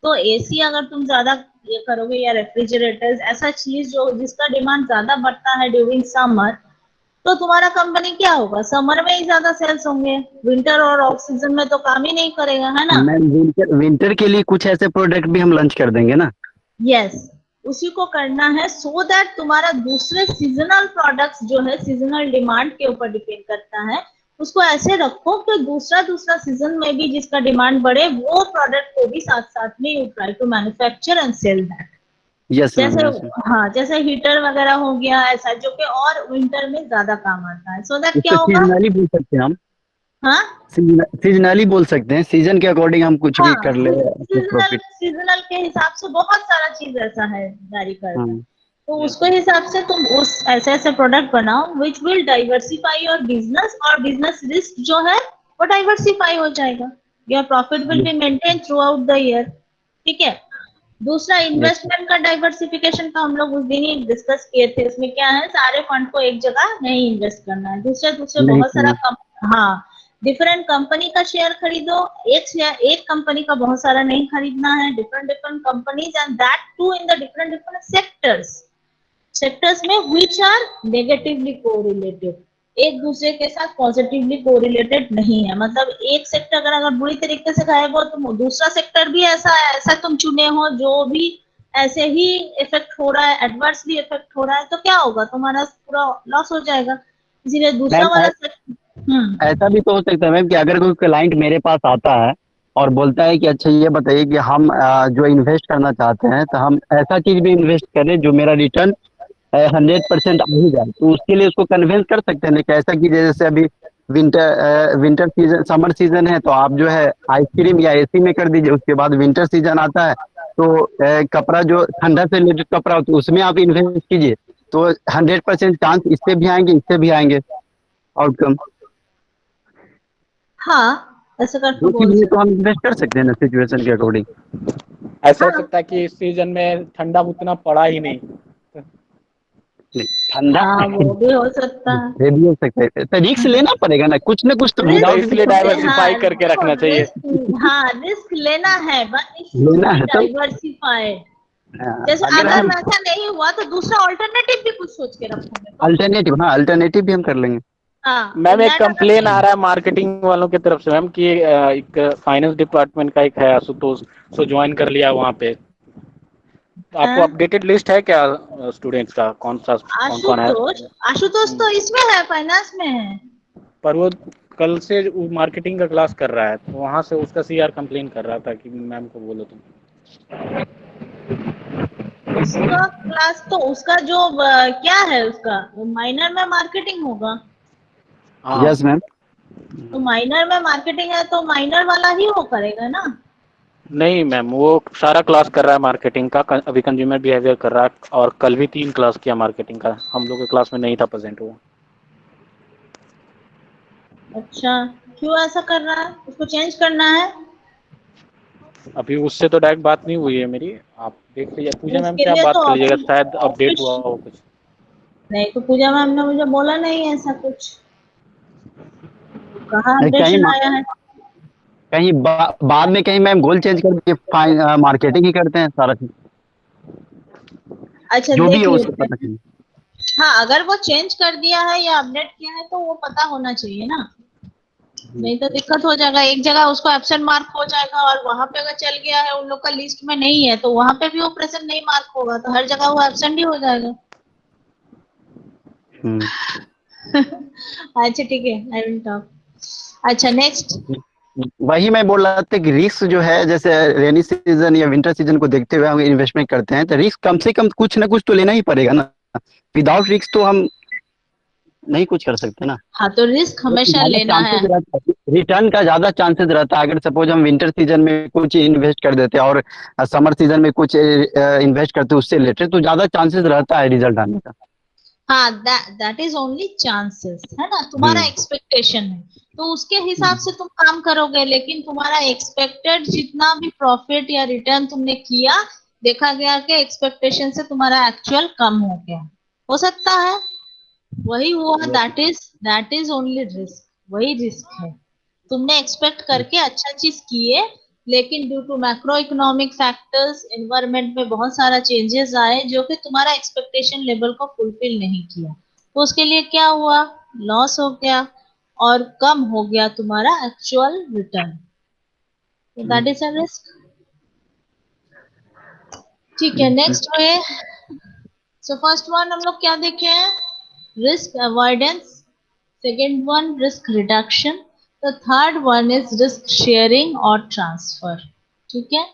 तो एसी अगर तुम ज्यादा ये करोगे, या रेफ्रिजरेटर्स, ऐसा चीज जो जिसका डिमांड ज्यादा बढ़ता है ड्यूरिंग समर, तो तुम्हारा कंपनी क्या होगा, समर में ही ज्यादा सेल्स होंगे, विंटर और ऑफ सीजन में तो काम ही नहीं करेगा, है ना? मैम विंटर के लिए कुछ ऐसे प्रोडक्ट भी हम लॉन्च कर देंगे ना। यस, उसी को करना है, सो दैट तुम्हारा दूसरे सीजनल प्रोडक्ट्स जो है सीजनल डिमांड के ऊपर डिपेंड करता है, उसको ऐसे रखो कि दूसरा दूसरा सीजन में भी जिसका डिमांड बढ़े वो प्रोडक्ट को भी साथ साथ में you try to manufacture and sell that. Yes ma'am. जैसे यस मैम। हाँ, जैसे हीटर वगैरह हो गया ऐसा, जो कि और विंटर में ज्यादा काम आता है, सो दैट क्या इसको होगा। सीजनली बोल सकते हैं हम। हाँ सीजनली बोल सकते हैं, सीजन के अकॉर्डिंग हम कुछ भी हाँ, कर ले सीजनल प्रॉफिट। सीजनल के हिसाब से बहुत सारा चीज ऐसा है जारी करता है, हाँ। तो उसके हिसाब से तुम उस ऐसे ऐसे प्रोडक्ट बनाओ which will diversify your business, और बिजनेस रिस्क जो है वो डाइवर्सिफाई हो जाएगा, your profit will be maintain through out the year. ठीक है। दूसरा, यस। इन्वेस्टमेंट का डाइवर्सिफिकेशन का हम लोग उस दिन ही डिस्कस किए थे। उसमें क्या है, सारे फंड को एक जगह नहीं इन्वेस्ट करना है, दूसरे दूसरे नहीं बहुत सारा करना। हाँ, डिफरेंट कंपनी का शेयर खरीदो, एक शेयर एक कंपनी का बहुत सारा नहीं खरीदना है, different different companies and that too in the different different sectors, sectors में व्हिच आर नेगेटिवली कोरिलेटेड, एक दूसरे के साथ पॉजिटिवली कोरिलेटेड नहीं है। मतलब एक सेक्टर अगर बुरी तरीके से गायब हो तो दूसरा सेक्टर भी ऐसा तुम चुने हो जो भी ऐसे ही इफेक्ट हो रहा है, एडवर्सली इफेक्ट हो रहा है, तो क्या होगा, तुम्हारा पूरा लॉस हो जाएगा। इसीलिए दूसरा मैम वाला सेक्टर। ऐसा भी तो हो सकता है मैम कि अगर कोई क्लाइंट मेरे पास आता है और बोलता है कि अच्छा ये बताइए कि हम जो इन्वेस्ट करना चाहते हैं तो हम ऐसा चीज भी इन्वेस्ट करें जो मेरा रिटर्न 100% आ ही जाए, तो उसके लिए उसको कन्विंस कर सकते हैं कि ऐसा कीजिए जैसे अभी विंटर सीजन समर सीजन है तो आप जो है आइसक्रीम या एसी में कर दीजिए, उसके बाद विंटर सीजन आता है तो कपड़ा जो ठंडा से रिलेटेड कपड़ा हो तो उसमें आप इन्वेस्ट कीजिए, तो 100% चांस इससे भी आएंगे इससे भी आएंगे आउटकम। हाँ, ऐसा करके दो चीज बोल में तो सकते। हम इन्वेस्ट कर सकते हैं ना सिचुएशन के अकॉर्डिंग। ऐसा हो हाँ सकता है कि इस सीजन में ठंडा उतना पड़ा ही नहीं। नहीं ठंडा हाँ, वो भी हो सकता है। ये भी हो सकता है, तो रिस्क लेना पड़ेगा ना कुछ तो रिस्क, तो विदाउट इसलिए डाइवर्सिफाई हाँ करके देखो, रखना चाहिए। रिस्क, हाँ रिस्क लेना है, बट इट शुड लेना बी है तो डाइवर्सिफाइड। जैसे अगर अगर हम वैसा नहीं हुआ तो दूसरा ऑल्टरनेटिव भी कुछ सोच के रखोगे तो। अल्टरनेटिव भी हम कर लेंगे। हाँ, मैम इन एक दैट अगर कंप्लेन आ नहीं। रहा है मार्केटिंग वालों की तरफ से मैम कि एक फाइनेंस डिपार्टमेंट का एक है आशुतोष, सो ज्वाइन कर लिया वहाँ पे। तो आपको हाँ? अपडेटेड लिस्ट है क्या स्टूडेंट्स का, कौन कौन है? आशुतोष, आशुतोष तो इसमें है, फाइनेंस में है। पर वो कल से मार्केटिंग का क्लास कर रहा है, तो वहाँ से उसका सीआर कंप्लेन कर रहा था कि मैम को बोलो तुम। उसका क्लास तो उसका जो क्या है, उसका माइनर में मार्केटिंग होगा। हाँ यस मैम। तो माइनर में मार्केटिंग है तो माइनर वाला ही वो करेगा ना। नहीं मैम, वो सारा क्लास कर रहा है मार्केटिंग का, अभी कंज्यूमर बिहेवियर कर रहा है, और कल भी 3 क्लास किया मार्केटिंग का, हम लोग के क्लास में नहीं था प्रेजेंट हुआ। अच्छा, क्यों ऐसा कर रहा है, उसको चेंज करना है। अभी उससे तो डायरेक्ट बात नहीं हुई है मेरी, आप देख लीजिए, पूजा मैम उसके से आप लिए बात तो कर लीजिएगा, शायद अपडेट हुआ ऑफिस हो कुछ। नहीं तो पूजा मैम ने मुझे बोला नहीं है ऐसा कुछ, कहाँ कहीं अपडेशन आया है। कहीं बाद में कहीं मैम गोल चेंज करके मार्केटिंग ही करते हैं सारा चीज, अच्छा जो भी देख है लियो उससे फिर। पता चले। हाँ अगर वो चेंज कर दिया है या अपडेट किया है तो वो पता होना चाहिए ना, नहीं तो दिक्कत हो जाएगा। एक जगह उसको एब्सेंट मार्क हो जाएगा और वहां पे अगर चल गया है उन लोग का लिस्ट में नहीं है तो वहां पे भी वो प्रेजेंट नहीं मार्क होगा, तो हर जगह वो एब्सेंट ही हो जाएगा। हम्म। अच्छा ठीक है, आई विल टॉक। अच्छा नेक्स्ट। वही मैं बोल रहा था कि रिस्क जो है, जैसे रेनी सीजन या विंटर सीजन को देखते हुए हम इन्वेस्टमेंट करते हैं, तो रिस्क कम से कम कुछ ना कुछ तो लेना ही पड़ेगा ना। विदाउट रिस्क तो हम नहीं कुछ कर सकते ना। हाँ तो रिस्क हमेशा ज्यादा लेना है। चांसेस रहता है, रिटर्न का ज्यादा चांसेस रहता है। अगर सपोज हम विंटर सीजन में कुछ इन्वेस्ट कर देते हैं और समर सीजन में कुछ इन्वेस्ट करते हैं उससे रिलेटेड, तो ज्यादा चांसेस रहता है रिजल्ट आने का। हाँ दैट इज ओनली चांसेस है ना, तुम्हारा हम्म। एक्सपेक्टेशन है तो उसके हिसाब से तुम काम करोगे, लेकिन तुम्हारा एक्सपेक्टेड जितना भी प्रॉफिट या रिटर्न तुमने किया, देखा गया कि एक्सपेक्टेशन से तुम्हारा एक्चुअल कम हो गया, हो सकता है वही हुआ। दैट इज ओनली रिस्क, वही रिस्क है। तुमने एक्सपेक्ट करके अच्छा चीज किए, लेकिन due to macro economic factors environment में बहुत सारा चेंजेस आए जो कि तुम्हारा एक्सपेक्टेशन लेवल को फुलफिल नहीं किया, तो उसके लिए क्या हुआ, लॉस हो गया और कम हो गया तुम्हारा एक्चुअल रिटर्न, तो दैट इज अ रिस्क। ठीक है नेक्स्ट में। सो फर्स्ट वन हम लोग क्या देखे हैं, risk avoidance, second one risk reduction, the third one is risk sharing और ट्रांसफर। ठीक है,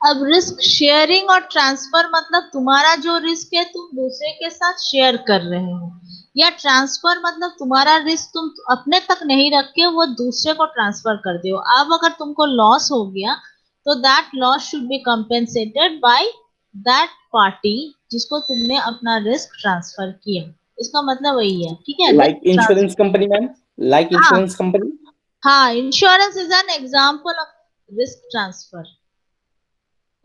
अब रिस्क शेयरिंग और ट्रांसफर मतलब तुम्हारा जो रिस्क है तुम दूसरे के साथ शेयर कर रहे हो, या ट्रांसफर मतलब तुम्हारा रिस्क तुम अपने तक नहीं रख के वो दूसरे को ट्रांसफर कर दो। अब अगर तुमको लॉस हो गया तो that loss should be compensated by that party जिसको तुमने अपना रिस्क ट्रांसफर किया। इसका मतलब वही है, ठीक है, risk Like transfer. insurance company, ma'am? Like हाँ insurance company? हाँ, insurance is an example of risk transfer.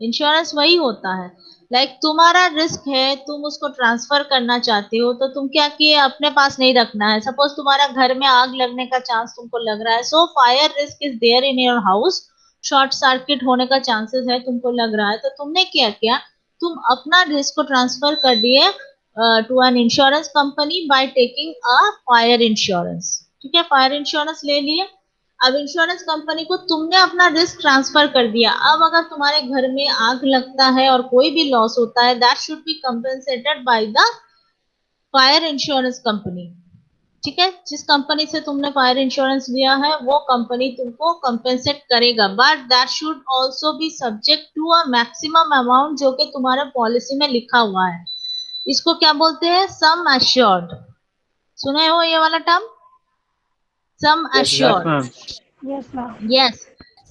Insurance वही होता है, लाइक तुम्हारा रिस्क है, तुम उसको ट्रांसफर करना चाहते हो तो तुम क्या किए, अपने पास नहीं रखना है। सपोज तुम्हारा घर में आग लगने का चांस तुमको लग रहा है, so fire risk is there in your house, short circuit होने का चांसेस है तुमको लग रहा है, तो तुमने क्या किया, तुम अपना रिस्क को ट्रांसफर कर दिए to an insurance company by taking a fire insurance. ठीक है, फायर इंश्योरेंस ले लिए। अब इंश्योरेंस कंपनी को तुमने अपना रिस्क ट्रांसफर कर दिया। अब अगर तुम्हारे घर में आग लगता है और कोई भी लॉस होता है, that should be compensated by the fire insurance company. ठीक है, जिस कंपनी से तुमने फायर इंश्योरेंस लिया है वो कंपनी तुमको कंपेंसेट करेगा, but that should also be subject to a maximum amount जो कि तुम्हारे पॉलिसी में लिखा हुआ है। इसको क्या बोलते हैं, सम एश्योर्ड। सुने हो ये वाला टर्म, सम Yes, yes ma'am. Assured. Ma'am. Yes, ma'am. Yes,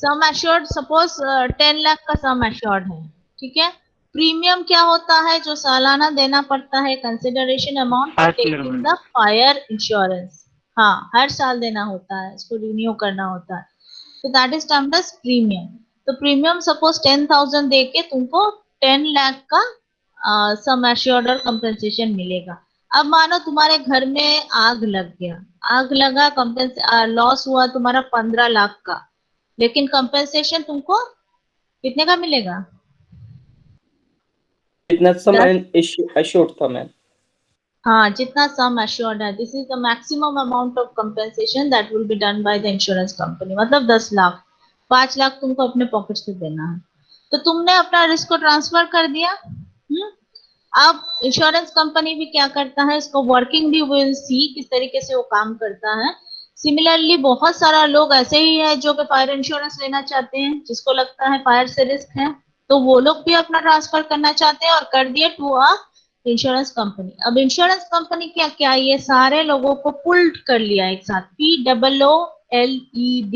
sum assured, suppose 10 lakh का सम एश्योर्ड है। ठीक है, प्रीमियम क्या होता है, जो सालाना देना पड़ता है, consideration amount for her year taking ma'am. The fire insurance. हाँ हर साल देना होता है, इसको रिन्यू करना होता है, तो that is termed as premium. तो प्रीमियम सपोज 10,000 दे के तुमको 10 लाख का सम एश्योर्ड और कंपेंसेशन मिलेगा। अब मानो तुम्हारे घर में आग लग गया, आग लगा, लॉस हुआ तुम्हारा 15 लाख का, लेकिन कंपेंसेशन तुमको कितने का मिलेगा, इतना सम 10। assured था, मैम। हाँ जितना सम एश्योर्ड है, this is the maximum amount of compensation that will be done by the insurance company, मतलब 10 लाख, 5 लाख तुमको अपने पॉकेट से देना है। तो तुमने अपना रिस्क को ट्रांसफर कर दिया। अब इंश्योरेंस कंपनी भी क्या करता है, इसको वर्किंग भी विल सी किस तरीके से वो काम करता है। सिमिलरली बहुत सारा लोग ऐसे ही है जो कि फायर इंश्योरेंस लेना चाहते हैं, जिसको लगता है फायर से रिस्क है, तो वो लोग भी अपना ट्रांसफर करना चाहते हैं और कर दिए टू अ इंश्योरेंस कंपनी। अब इंश्योरेंस कंपनी क्या क्या ये सारे लोगों को पुल्ड कर लिया एक साथ, POOLED,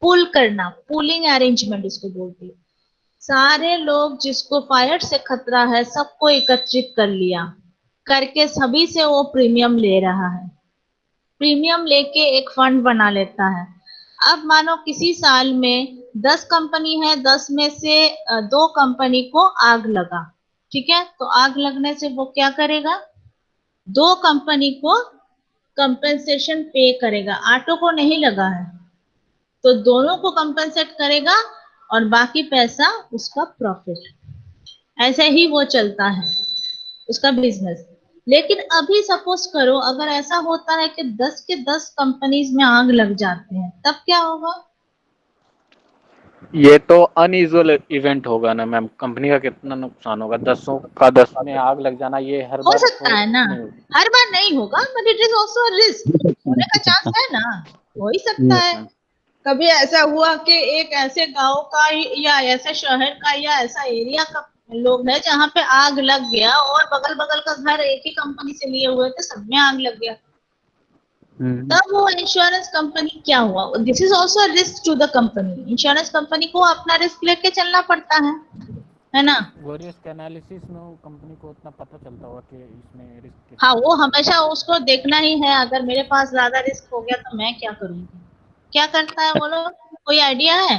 पुल करना, पुलिंग अरेंजमेंट इसको बोलते हैं। सारे लोग जिसको फायर से खतरा है सबको एकत्रित कर लिया, करके सभी से वो प्रीमियम ले रहा है, प्रीमियम लेके एक फंड बना लेता है। अब मानो किसी साल में 10 कंपनी है, 10 में से 2 कंपनी को आग लगा, ठीक है, तो आग लगने से वो क्या करेगा, दो कंपनी को कंपेंसेशन पे करेगा, ऑटो को नहीं लगा है, तो दोनों को कंपेंसेट करेगा और बाकी पैसा उसका प्रॉफिट। ऐसे ही वो चलता है उसका बिजनेस। लेकिन अभी सपोज करो अगर ऐसा होता है कि 10 के 10 कंपनीज में आग लग जाते हैं, तब क्या होगा? ये तो अनयूजुअल इवेंट होगा ना मैम, कंपनी का कितना नुकसान होगा, 10 का 10 में आग लग जाना, ये हर हो बार सकता तो है ना, नहीं होगा। हर बार नहीं होगा, but it is also risk, होने का चांस है ना, हो ही सकता Yes, है। ma'am. कभी ऐसा हुआ कि एक ऐसे गांव का या ऐसे शहर का या ऐसा एरिया का लोग है जहाँ पे आग लग गया और बगल बगल का घर एक ही कंपनी से लिए हुए थे, सब में आग लग गया, तब वो इंश्योरेंस कंपनी क्या हुआ? This is also risk to the company. Insurance company को अपना रिस्क लेके चलना पड़ता है ना। वो रिस्क एनालिसिस में कंपनी को उतना पता चलता होगा कि इसमें रिस्क हाँ, वो हमेशा उसको देखना ही है, अगर मेरे पास ज्यादा रिस्क हो गया तो मैं क्या करूंगी, क्या करता है वो लोग, कोई आइडिया है?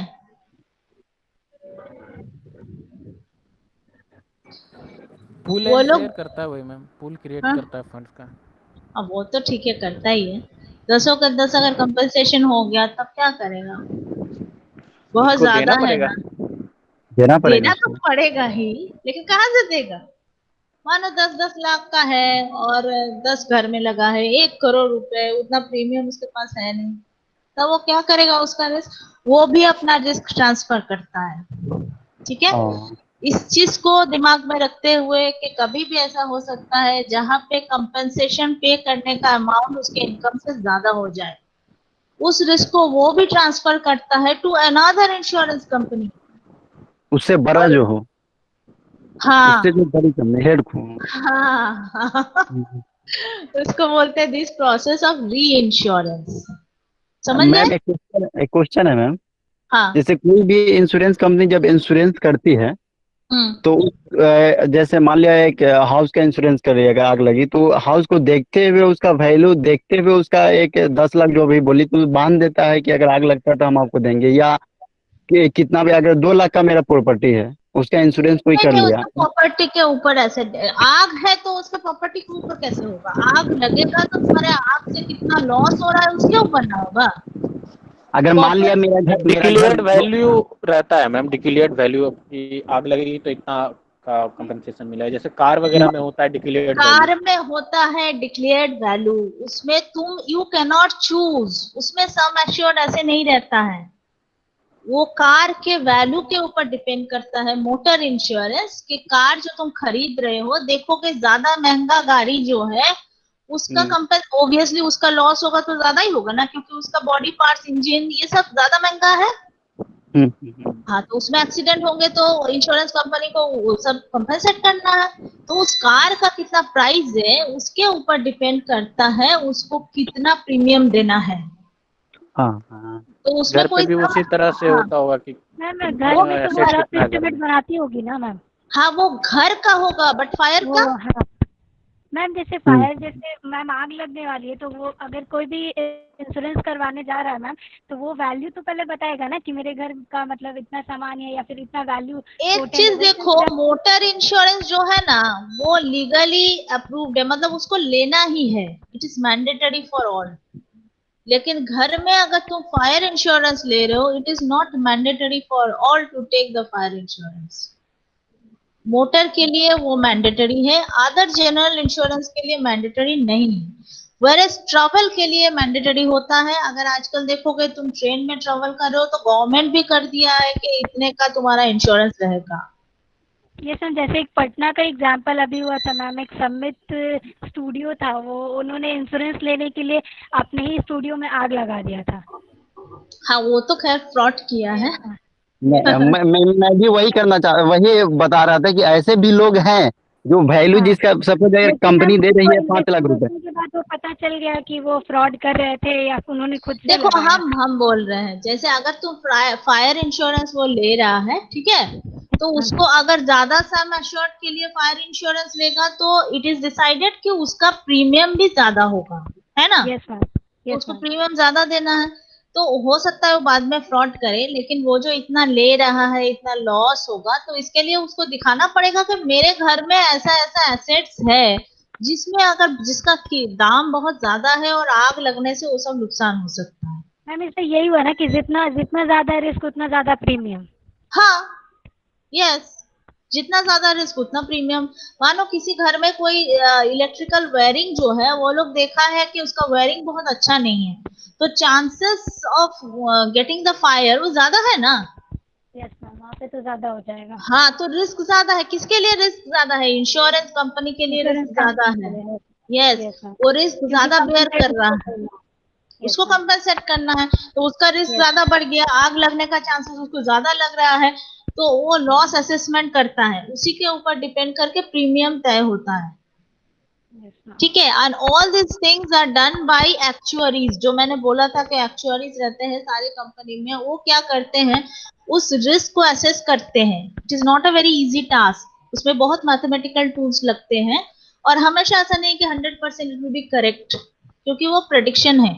पूल वो एंड लोग, शेयर करता है वही मैम, पूल क्रिएट हाँ, करता है फंड्स का। अब वो तो ठीक है, करता ही है। 10 का 10 अगर कंपनसेशन हो गया तब क्या करेगा? बहुत उसको ज्यादा देना है पड़ेगा। ना। देना पड़ेगा देना तो उसको। पड़ेगा ही, लेकिन कहाँ से देगा? मानो 10-10 लाख का है और 10 घर में लगा है, 1 करोड़ रुपए, उतना प्रीमियम उसके पास है नहीं, तो वो क्या करेगा? उसका रिस्क, वो भी अपना रिस्क ट्रांसफर करता है। ठीक है, हाँ। इस चीज को दिमाग में रखते हुए कि कभी भी ऐसा हो सकता है जहां पे कंपनसेशन पे करने का अमाउंट उसके इनकम से ज्यादा हो जाए, उस रिस्क को वो भी ट्रांसफर करता है टू अनदर इंश्योरेंस कंपनी। उससे बड़ा और जो हो, उससे हाँ, जो बड़ी कंपनी हेड को। हाँ, उसको बोलते हैं दिस प्रोसेस ऑफ री इंश्योरेंस। समझ गए? मैम एक क्वेश्चन है मैम। हाँ। जैसे कोई भी इंश्योरेंस कंपनी जब इंश्योरेंस करती है हम्म। तो जैसे मान लिया एक हाउस का इंश्योरेंस करिए, अगर आग लगी तो हाउस को देखते हुए उसका वैल्यू देखते हुए उसका एक 10 लाख जो भी बोली तो बांध देता है कि अगर आग लगता है तो हम आपको देंगे, या कितना भी, अगर 2 लाख का मेरा प्रॉपर्टी है उसका इंश्योरेंस कोई नहीं कर नहीं, लिया। उसका प्रॉपर्टी के ऊपर ऐसे, आग है तो उसका प्रॉपर्टी के ऊपर कैसे होगा? आग लगेगा तो तुम्हारे आग से कितना लॉस हो रहा है उसके ऊपर ना होगा। अगर मान लिया प्रॉपर्टी डिक्लेयर्ड जो वैल्यू रहता है मैम, डिक्लेयर्ड वैल्यू की आग लगेगी तो इतना का कंपनसेशन मिलेगा, जैसे कार वगैरह में होता है डिक्लेयर्ड वैल्यू। कार में होता है डिक्लेयर्ड वैल्यू, उसमें तुम यू कैन नॉट चूज, उसमें सम एश्योर्ड ऐसे नहीं रहता है, वो कार के वैल्यू के ऊपर डिपेंड करता है। मोटर इंश्योरेंस की कार जो तुम खरीद रहे हो, देखोगे ज्यादा महंगा गाड़ी जो है उसका कंपेयर, ऑब्वियसली उसका लॉस होगा तो ज्यादा ही होगा ना, क्योंकि उसका बॉडी पार्ट्स, इंजन, ये सब ज्यादा महंगा है। हाँ, तो उसमें एक्सीडेंट होंगे तो इंश्योरेंस कंपनी को वो सब कंपनसेट करना है। तो उस कार का कितना प्राइस है उसके ऊपर डिपेंड करता है उसको कितना प्रीमियम देना है। हाँ हाँ। तो उसमें घर पे कोई भी उसी तरह से हाँ, होता होगा कि मैम घर में तो वो एसेट रफ कितना है घर एस्टिमेट में। बनाती होगी ना मैम। हाँ, वो घर का होगा, बट फायर वो का हाँ मैम, जैसे फायर, जैसे मैम आग लगने वाली है तो वो अगर कोई भी इंश्योरेंस करवाने जा रहा है मैम, तो वो वैल्यू तो पहले बताएगा ना कि मेरे घर का मतलब इतना सामान है या फिर इतना वैल्यू एक टोटल चीज है, वही देखो, मोटर इंश्योरेंस जो है ना वो लीगली अप्रूव्ड है, मतलब उसको लेना ही है, it is mandatory for all. लेकिन घर में अगर तुम फायर इंश्योरेंस ले रहे हो, it is not mandatory for all to take the fire insurance. Motor के लिए वो मैंडेटरी है, अदर जनरल इंश्योरेंस के लिए मैंडेटरी नहीं है। वेरएज ट्रैवल के लिए मैंडेटरी होता है। अगर आजकल देखोगे तुम ट्रेन में ट्रैवल कर रहे हो तो गवर्नमेंट भी कर दिया है कि इतने का तुम्हारा इंश्योरेंस रहेगा। ये सर जैसे एक पटना का एग्जाम्पल अभी हुआ था मैम, एक समिट स्टूडियो था, वो उन्होंने इंश्योरेंस लेने के लिए अपने ही स्टूडियो में आग लगा दिया था। हाँ, वो तो खैर फ्रॉड किया है। मैं भी वही करना वही बता रहा था कि ऐसे भी लोग हैं जो वैल्यू हाँ, जिसका सपोज अगर लेकिन मैम कंपनी दे रही उनको है 5 लाख रुपए। इन्वेस्टिगेशन के बाद वो पता चल गया कि वो फ्रॉड कर रहे थे या उन्होंने खुद से देखो, लगाया। हम बोल रहे हैं जैसे अगर तुम फायर इंश्योरेंस वो ले रहा है, ठीक है, तो हाँ उसको अगर ज्यादा सम एश्योर्ड के लिए फायर इंश्योरेंस लेगा तो इट इज डिसाइडेड कि उसका प्रीमियम भी ज्यादा होगा, है ना, यस मैम, तो यस उसको मैम। प्रीमियम ज्यादा देना है। तो हो सकता है वो बाद में फ्रॉड करे, लेकिन वो जो इतना ले रहा है, इतना लॉस होगा, तो इसके लिए उसको दिखाना पड़ेगा कि मेरे घर में ऐसा ऐसा एसेट्स है जिसमें अगर जिसका दाम बहुत ज्यादा है और आग लगने से वो सब नुकसान हो सकता है। मैम इससे यही हुआ ना कि जितना जितना ज्यादा रिस्क उतना ज्यादा प्रीमियम। हाँ, यस, जितना ज्यादा रिस्क उतना प्रीमियम। मानो किसी घर में कोई इलेक्ट्रिकल वायरिंग जो है, वो लोग देखा है कि उसका वायरिंग बहुत अच्छा नहीं है, तो chances of getting the fire वो ज्यादा है ना। यस मैम, वहाँ पे तो ज्यादा हो जाएगा। हाँ, तो रिस्क ज्यादा है। किसके लिए रिस्क ज्यादा है? इंश्योरेंस कंपनी के लिए इंश्योरेंस रिस्क ज्यादा कंपनी है। के लिए। यस, यस मैम, वो रिस्क क्योंकि ज्यादा बेयर कंपनसेट कर रहा उसको है, करना है। यस उसको मैम। कंपनसेट करना है, तो उसका रिस्क यस ज्यादा बढ़ गया, आग लगने का चांसेस उसको ज्यादा लग रहा है, तो वो लॉस असेसमेंट करता है, उसी के ऊपर डिपेंड करके प्रीमियम तय होता है। Yes ma'am. ठीक है, and all this things are done by actuaries. जो मैंने बोला था कि एक्चुअरीज रहते हैं सारी कंपनी में, वो क्या करते हैं, उस रिस्क को असेस करते हैं। It is not a very easy task, उसमें बहुत मैथमेटिकल टूल्स लगते हैं, और हमेशा ऐसा नहीं कि 100% इट विल बी करेक्ट, क्योंकि वो प्रेडिक्शन है,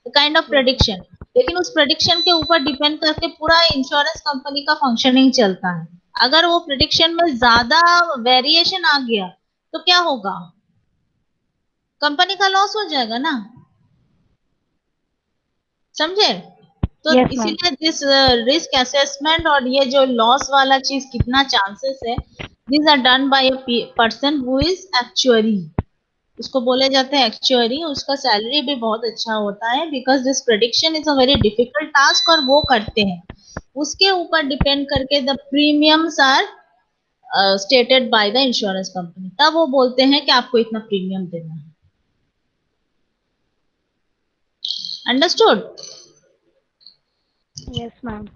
काइंड ऑफ प्रेडिक्शन। लेकिन उस प्रेडिक्शन के ऊपर डिपेंड करके पूरा इंश्योरेंस कंपनी का फंक्शनिंग चलता है। अगर वो प्रेडिक्शन में ज्यादा वेरिएशन आ गया तो क्या होगा? कंपनी का लॉस हो जाएगा ना, समझे? तो यस मैम। इसीलिए दिस रिस्क असेसमेंट और ये जो लॉस वाला चीज कितना चांसेस है, this are done by a person who is actuary. उसको बोले जाते हैं एक्चुअरी। उसका सैलरी भी बहुत अच्छा होता है, because this prediction is a very difficult task, और वो करते हैं। उसके ऊपर डिपेंड करके the premiums are stated by the insurance company, तब वो बोलते हैं कि आपको इतना प्रीमियम देना है। अंडरस्टूड? Yes ma'am.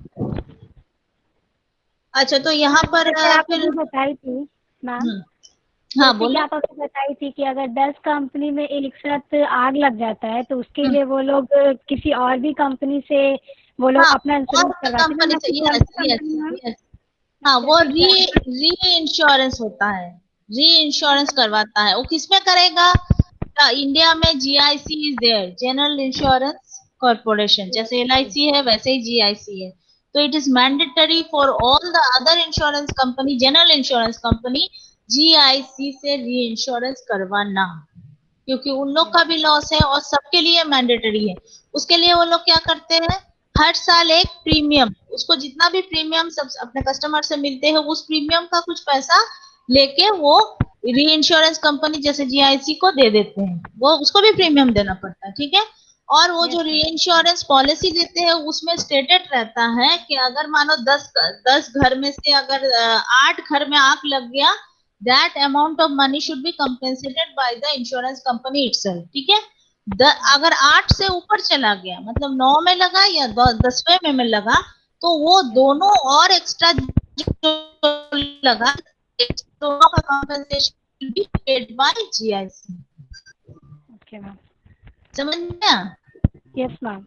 अच्छा, तो यहाँ पर जैसे आप फिर अभी बताई थी मैम, हाँ, जैसे कि बोलो। आप अभी बताई थी कि अगर 10 कंपनी में एक साथ आग लग जाता है तो उसके लिए वो लोग किसी और भी कंपनी से वो लोग हाँ, अपना और इंश्योरेंस करवाते हैं ना, कंपनी से, मैम कौन यस सी यस कंपनी मैम? यस। हाँ, वो जैसे कि री इंश्योरेंस होता है, री इंश्योरेंस करवाता है। वो किसमें करेगा? इंडिया में GIC is there, general insurance corporation. जैसे एलआईसी है वैसे ही जीआईसी है। तो it is mandatory for all the other insurance company, general insurance company, GIC से री इंश्योरेंस करवाना, क्योंकि उन लोग का भी लॉस है और सबके लिए मैंडेटरी है। उसके लिए वो लोग क्या करते हैं, हर साल एक प्रीमियम, उसको जितना भी प्रीमियम सब अपने कस्टमर से मिलते हैं, उस प्रीमियम का कुछ पैसा लेके वो री इंश्योरेंस कंपनी जैसे जीआईसी को दे देते हैं। वो उसको भी प्रीमियम देना पड़ता है, ठीक है। और वो जो री इंश्योरेंस पॉलिसी देते हैं उसमें स्टेटेड रहता है कि अगर मानो 10 घर में से अगर 8 घर में आग लग गया, that amount of money should be compensated by the insurance company itself, ठीक है। अगर 8 से ऊपर चला गया, मतलब 9 में लगा या 10वें में लगा, तो वो दोनों और एक्स्ट्रा जो लगा, दोनों का compensation be paid by GIC। Okay ma'am. समझ में आया? Yes ma'am.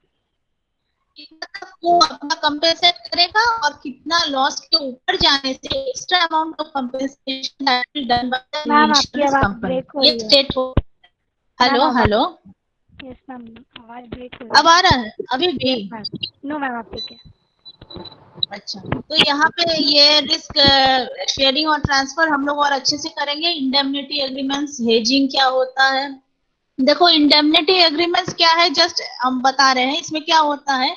कितना तक वो अपना कंपेंसेट करेगा, और कितना लॉस के ऊपर जाने से extra amount of compensation that will done by the ma'am आपकी इंश्योरेंस आवाज कंपनी। ब्रेक हो ये रही है। स्टेट हो। मैम हेलो आवाज, हेलो, यस मैम आवाज ब्रेक हो अब रही आ रहा है अभी भी? है। Yes ma'am. नो मैम आप ठीक है। अच्छा, तो यहाँ पे ये रिस्क शेयरिंग और ट्रांसफर हम लोग और अच्छे से करेंगे। इंडेमनिटी एग्रीमेंट्स, हेजिंग क्या होता है। देखो, इंडेमनिटी एग्रीमेंट्स क्या है, जस्ट हम बता रहे हैं। इसमें क्या होता है,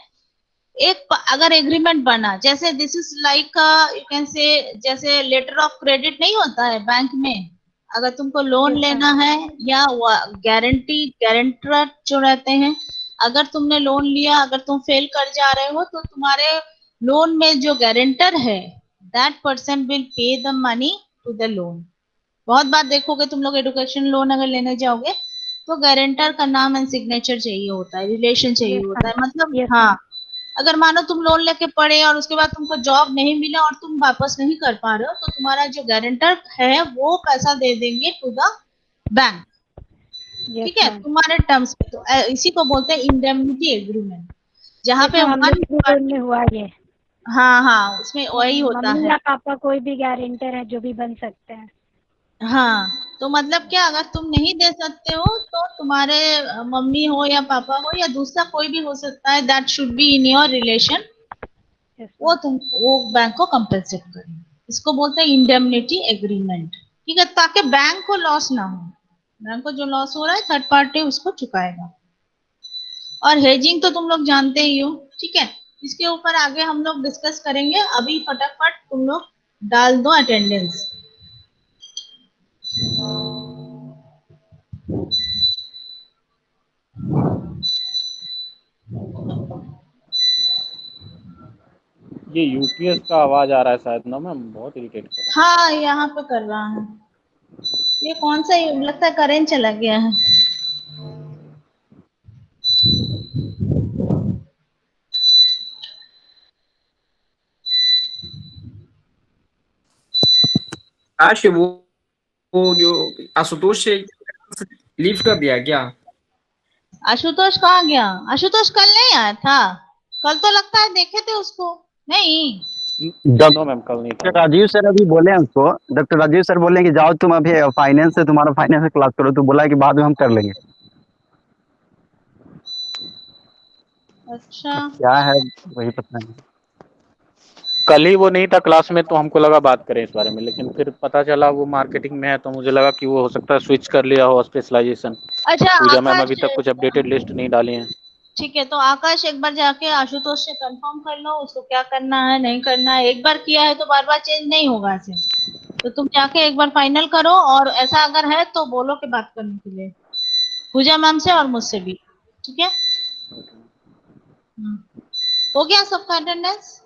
अगर एग्रीमेंट बना, जैसे this is like you can say, जैसे लेटर ऑफ क्रेडिट नहीं होता है बैंक में, अगर तुमको लोन यस लेना मैम। है, या गारंटर जो रहते हैं, अगर तुमने लोन लिया, अगर तुम फेल कर जा रहे हो, तो तुम्हारे लोन में जो गारंटर है, that person will pay the money to the loan. बहुत बार देखोगे तुम लोग, एजुकेशन लोन अगर लेने जाओगे तो गारंटर का नाम एंड सिग्नेचर चाहिए होता है, रिलेशन चाहिए यस होता मैम। है, मतलब यस हाँ। मैम। अगर मानो तुम लोन लेके पढ़े और उसके बाद तुमको जॉब नहीं मिला और तुम वापस नहीं कर पा रहे हो, तो तुम्हारा जो गारंटर है वो पैसा दे देंगे टू द बैंक, यस ठीक है, मैम। तुम्हारे टर्म्स पे। तो इसी को बोलते हैं इंडेमनिटी एग्रीमेंट, जहाँ यस पे मैम, हम लोग वन के लोन में हुआ ये। हाँ हाँ, उसमें वही होता मम्मी है। या पापा कोई भी गारंटर है जो भी बन सकते हैं। हाँ, तो मतलब क्या, अगर तुम नहीं दे सकते हो तो तुम्हारे मम्मी हो या पापा हो या दूसरा कोई भी हो सकता है, that should be in your relation, Yes, वो बैंक को कंपनसेट करे। इसको बोलते हैं इंडेमनिटी एग्रीमेंट। ठीक है, ताकि बैंक को लॉस ना हो। बैंक को जो लॉस हो रहा है थर्ड पार्टी उसको चुकाएगा। और हेजिंग तो तुम लोग जानते ही हो। ठीक है, इसके ऊपर आगे हम लोग डिस्कस करेंगे। अभी फटाफट तुम लोग डाल दो अटेंडेंस। ये यूपीएस का आवाज आ रहा है शायद ना मैम, बहुत इरिटेट कर रहा हाँ, यहाँ पे कर रहा है। ये कौन सा, लगता है करंट चला गया है। आश वो जो आशुतोष से लीव कर दिया क्या? आशुतोष कहाँ गया? आशुतोष कल नहीं आया था? कल तो लगता है देखे थे उसको। नहीं, है। नो मैम, कल नहीं था। डॉक्टर राजीव सर अभी बोले हैं उसको, डॉक्टर राजीव सर बोले कि जाओ तुम अभी फाइनेंस से, तुम्हारा फाइनेंस क्लास करो, तो बोला कि बाद में हम कर लेंगे। अच्छा। क्या है वही पता नहीं। कल ही वो नहीं था क्लास में, तो हमको लगा बात करें इस बारे में, लेकिन फिर पता चला वो मार्केटिंग में है, तो मुझे लगा कि वो हो सकता है स्विच कर लिया हो स्पेशलाइजेशन। अच्छा पूजा मैम आकाश, अभी तक कुछ अपडेटेड लिस्ट नहीं डाली है। ठीक है, तो आकाश एक बार जाके आशुतोष से कंफर्म कर लो उसको क्या करना है नहीं करना है। एक बार किया है तो बार बार चेंज नहीं होगा ऐसे। तो तुम जाके एक बार फाइनल करो, और ऐसा अगर है तो बोलो कि बात करने के लिए पूजा मैम से और मुझसे भी। ठीक है। हो गया सबका अटेंडेंस?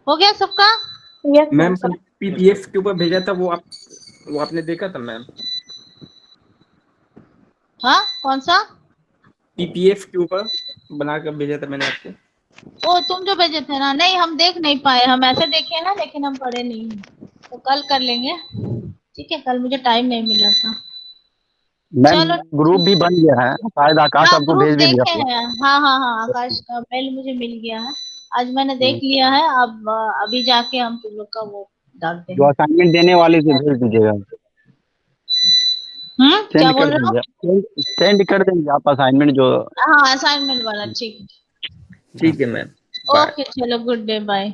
हो गया सबका? Yes ma'am ma'am. पीपीएफ के ऊपर भेजा था वो आपने देखा था मैम? हाँ, कौन सा? पीपीएफ के ऊपर बनाकर भेजा था मैंने आपको। ओ, तुम जो भेजे थे ना, नहीं हम देख नहीं पाए। हम ऐसे देखे ना, लेकिन हम पढ़े नहीं। तो कल कर लेंगे। ठीक है, कल मुझे टाइम नहीं मिला था। मैम चलो। ग्रुप भी बन गया है, शायद आकाश हाँ, आपको ग्रुप भेज भी दिया देखे होगा। हैं। हाँ हाँ हाँ, आकाश का मेल मुझे मिल गया है। आज मैंने देख लिया है। अब अभी जाके हम तुम लोग का वो डालते जो हैं। असाइनमेंट देने वाले से भेज दीजिएगा, क्या सेंड कर बोल रहे हो? देंगे, सेंड कर देंगे आप असाइनमेंट जो। हाँ, असाइनमेंट वाला, ठीक। ठीक है मैम, बाय। ओके, चलो, गुड डे, बाय।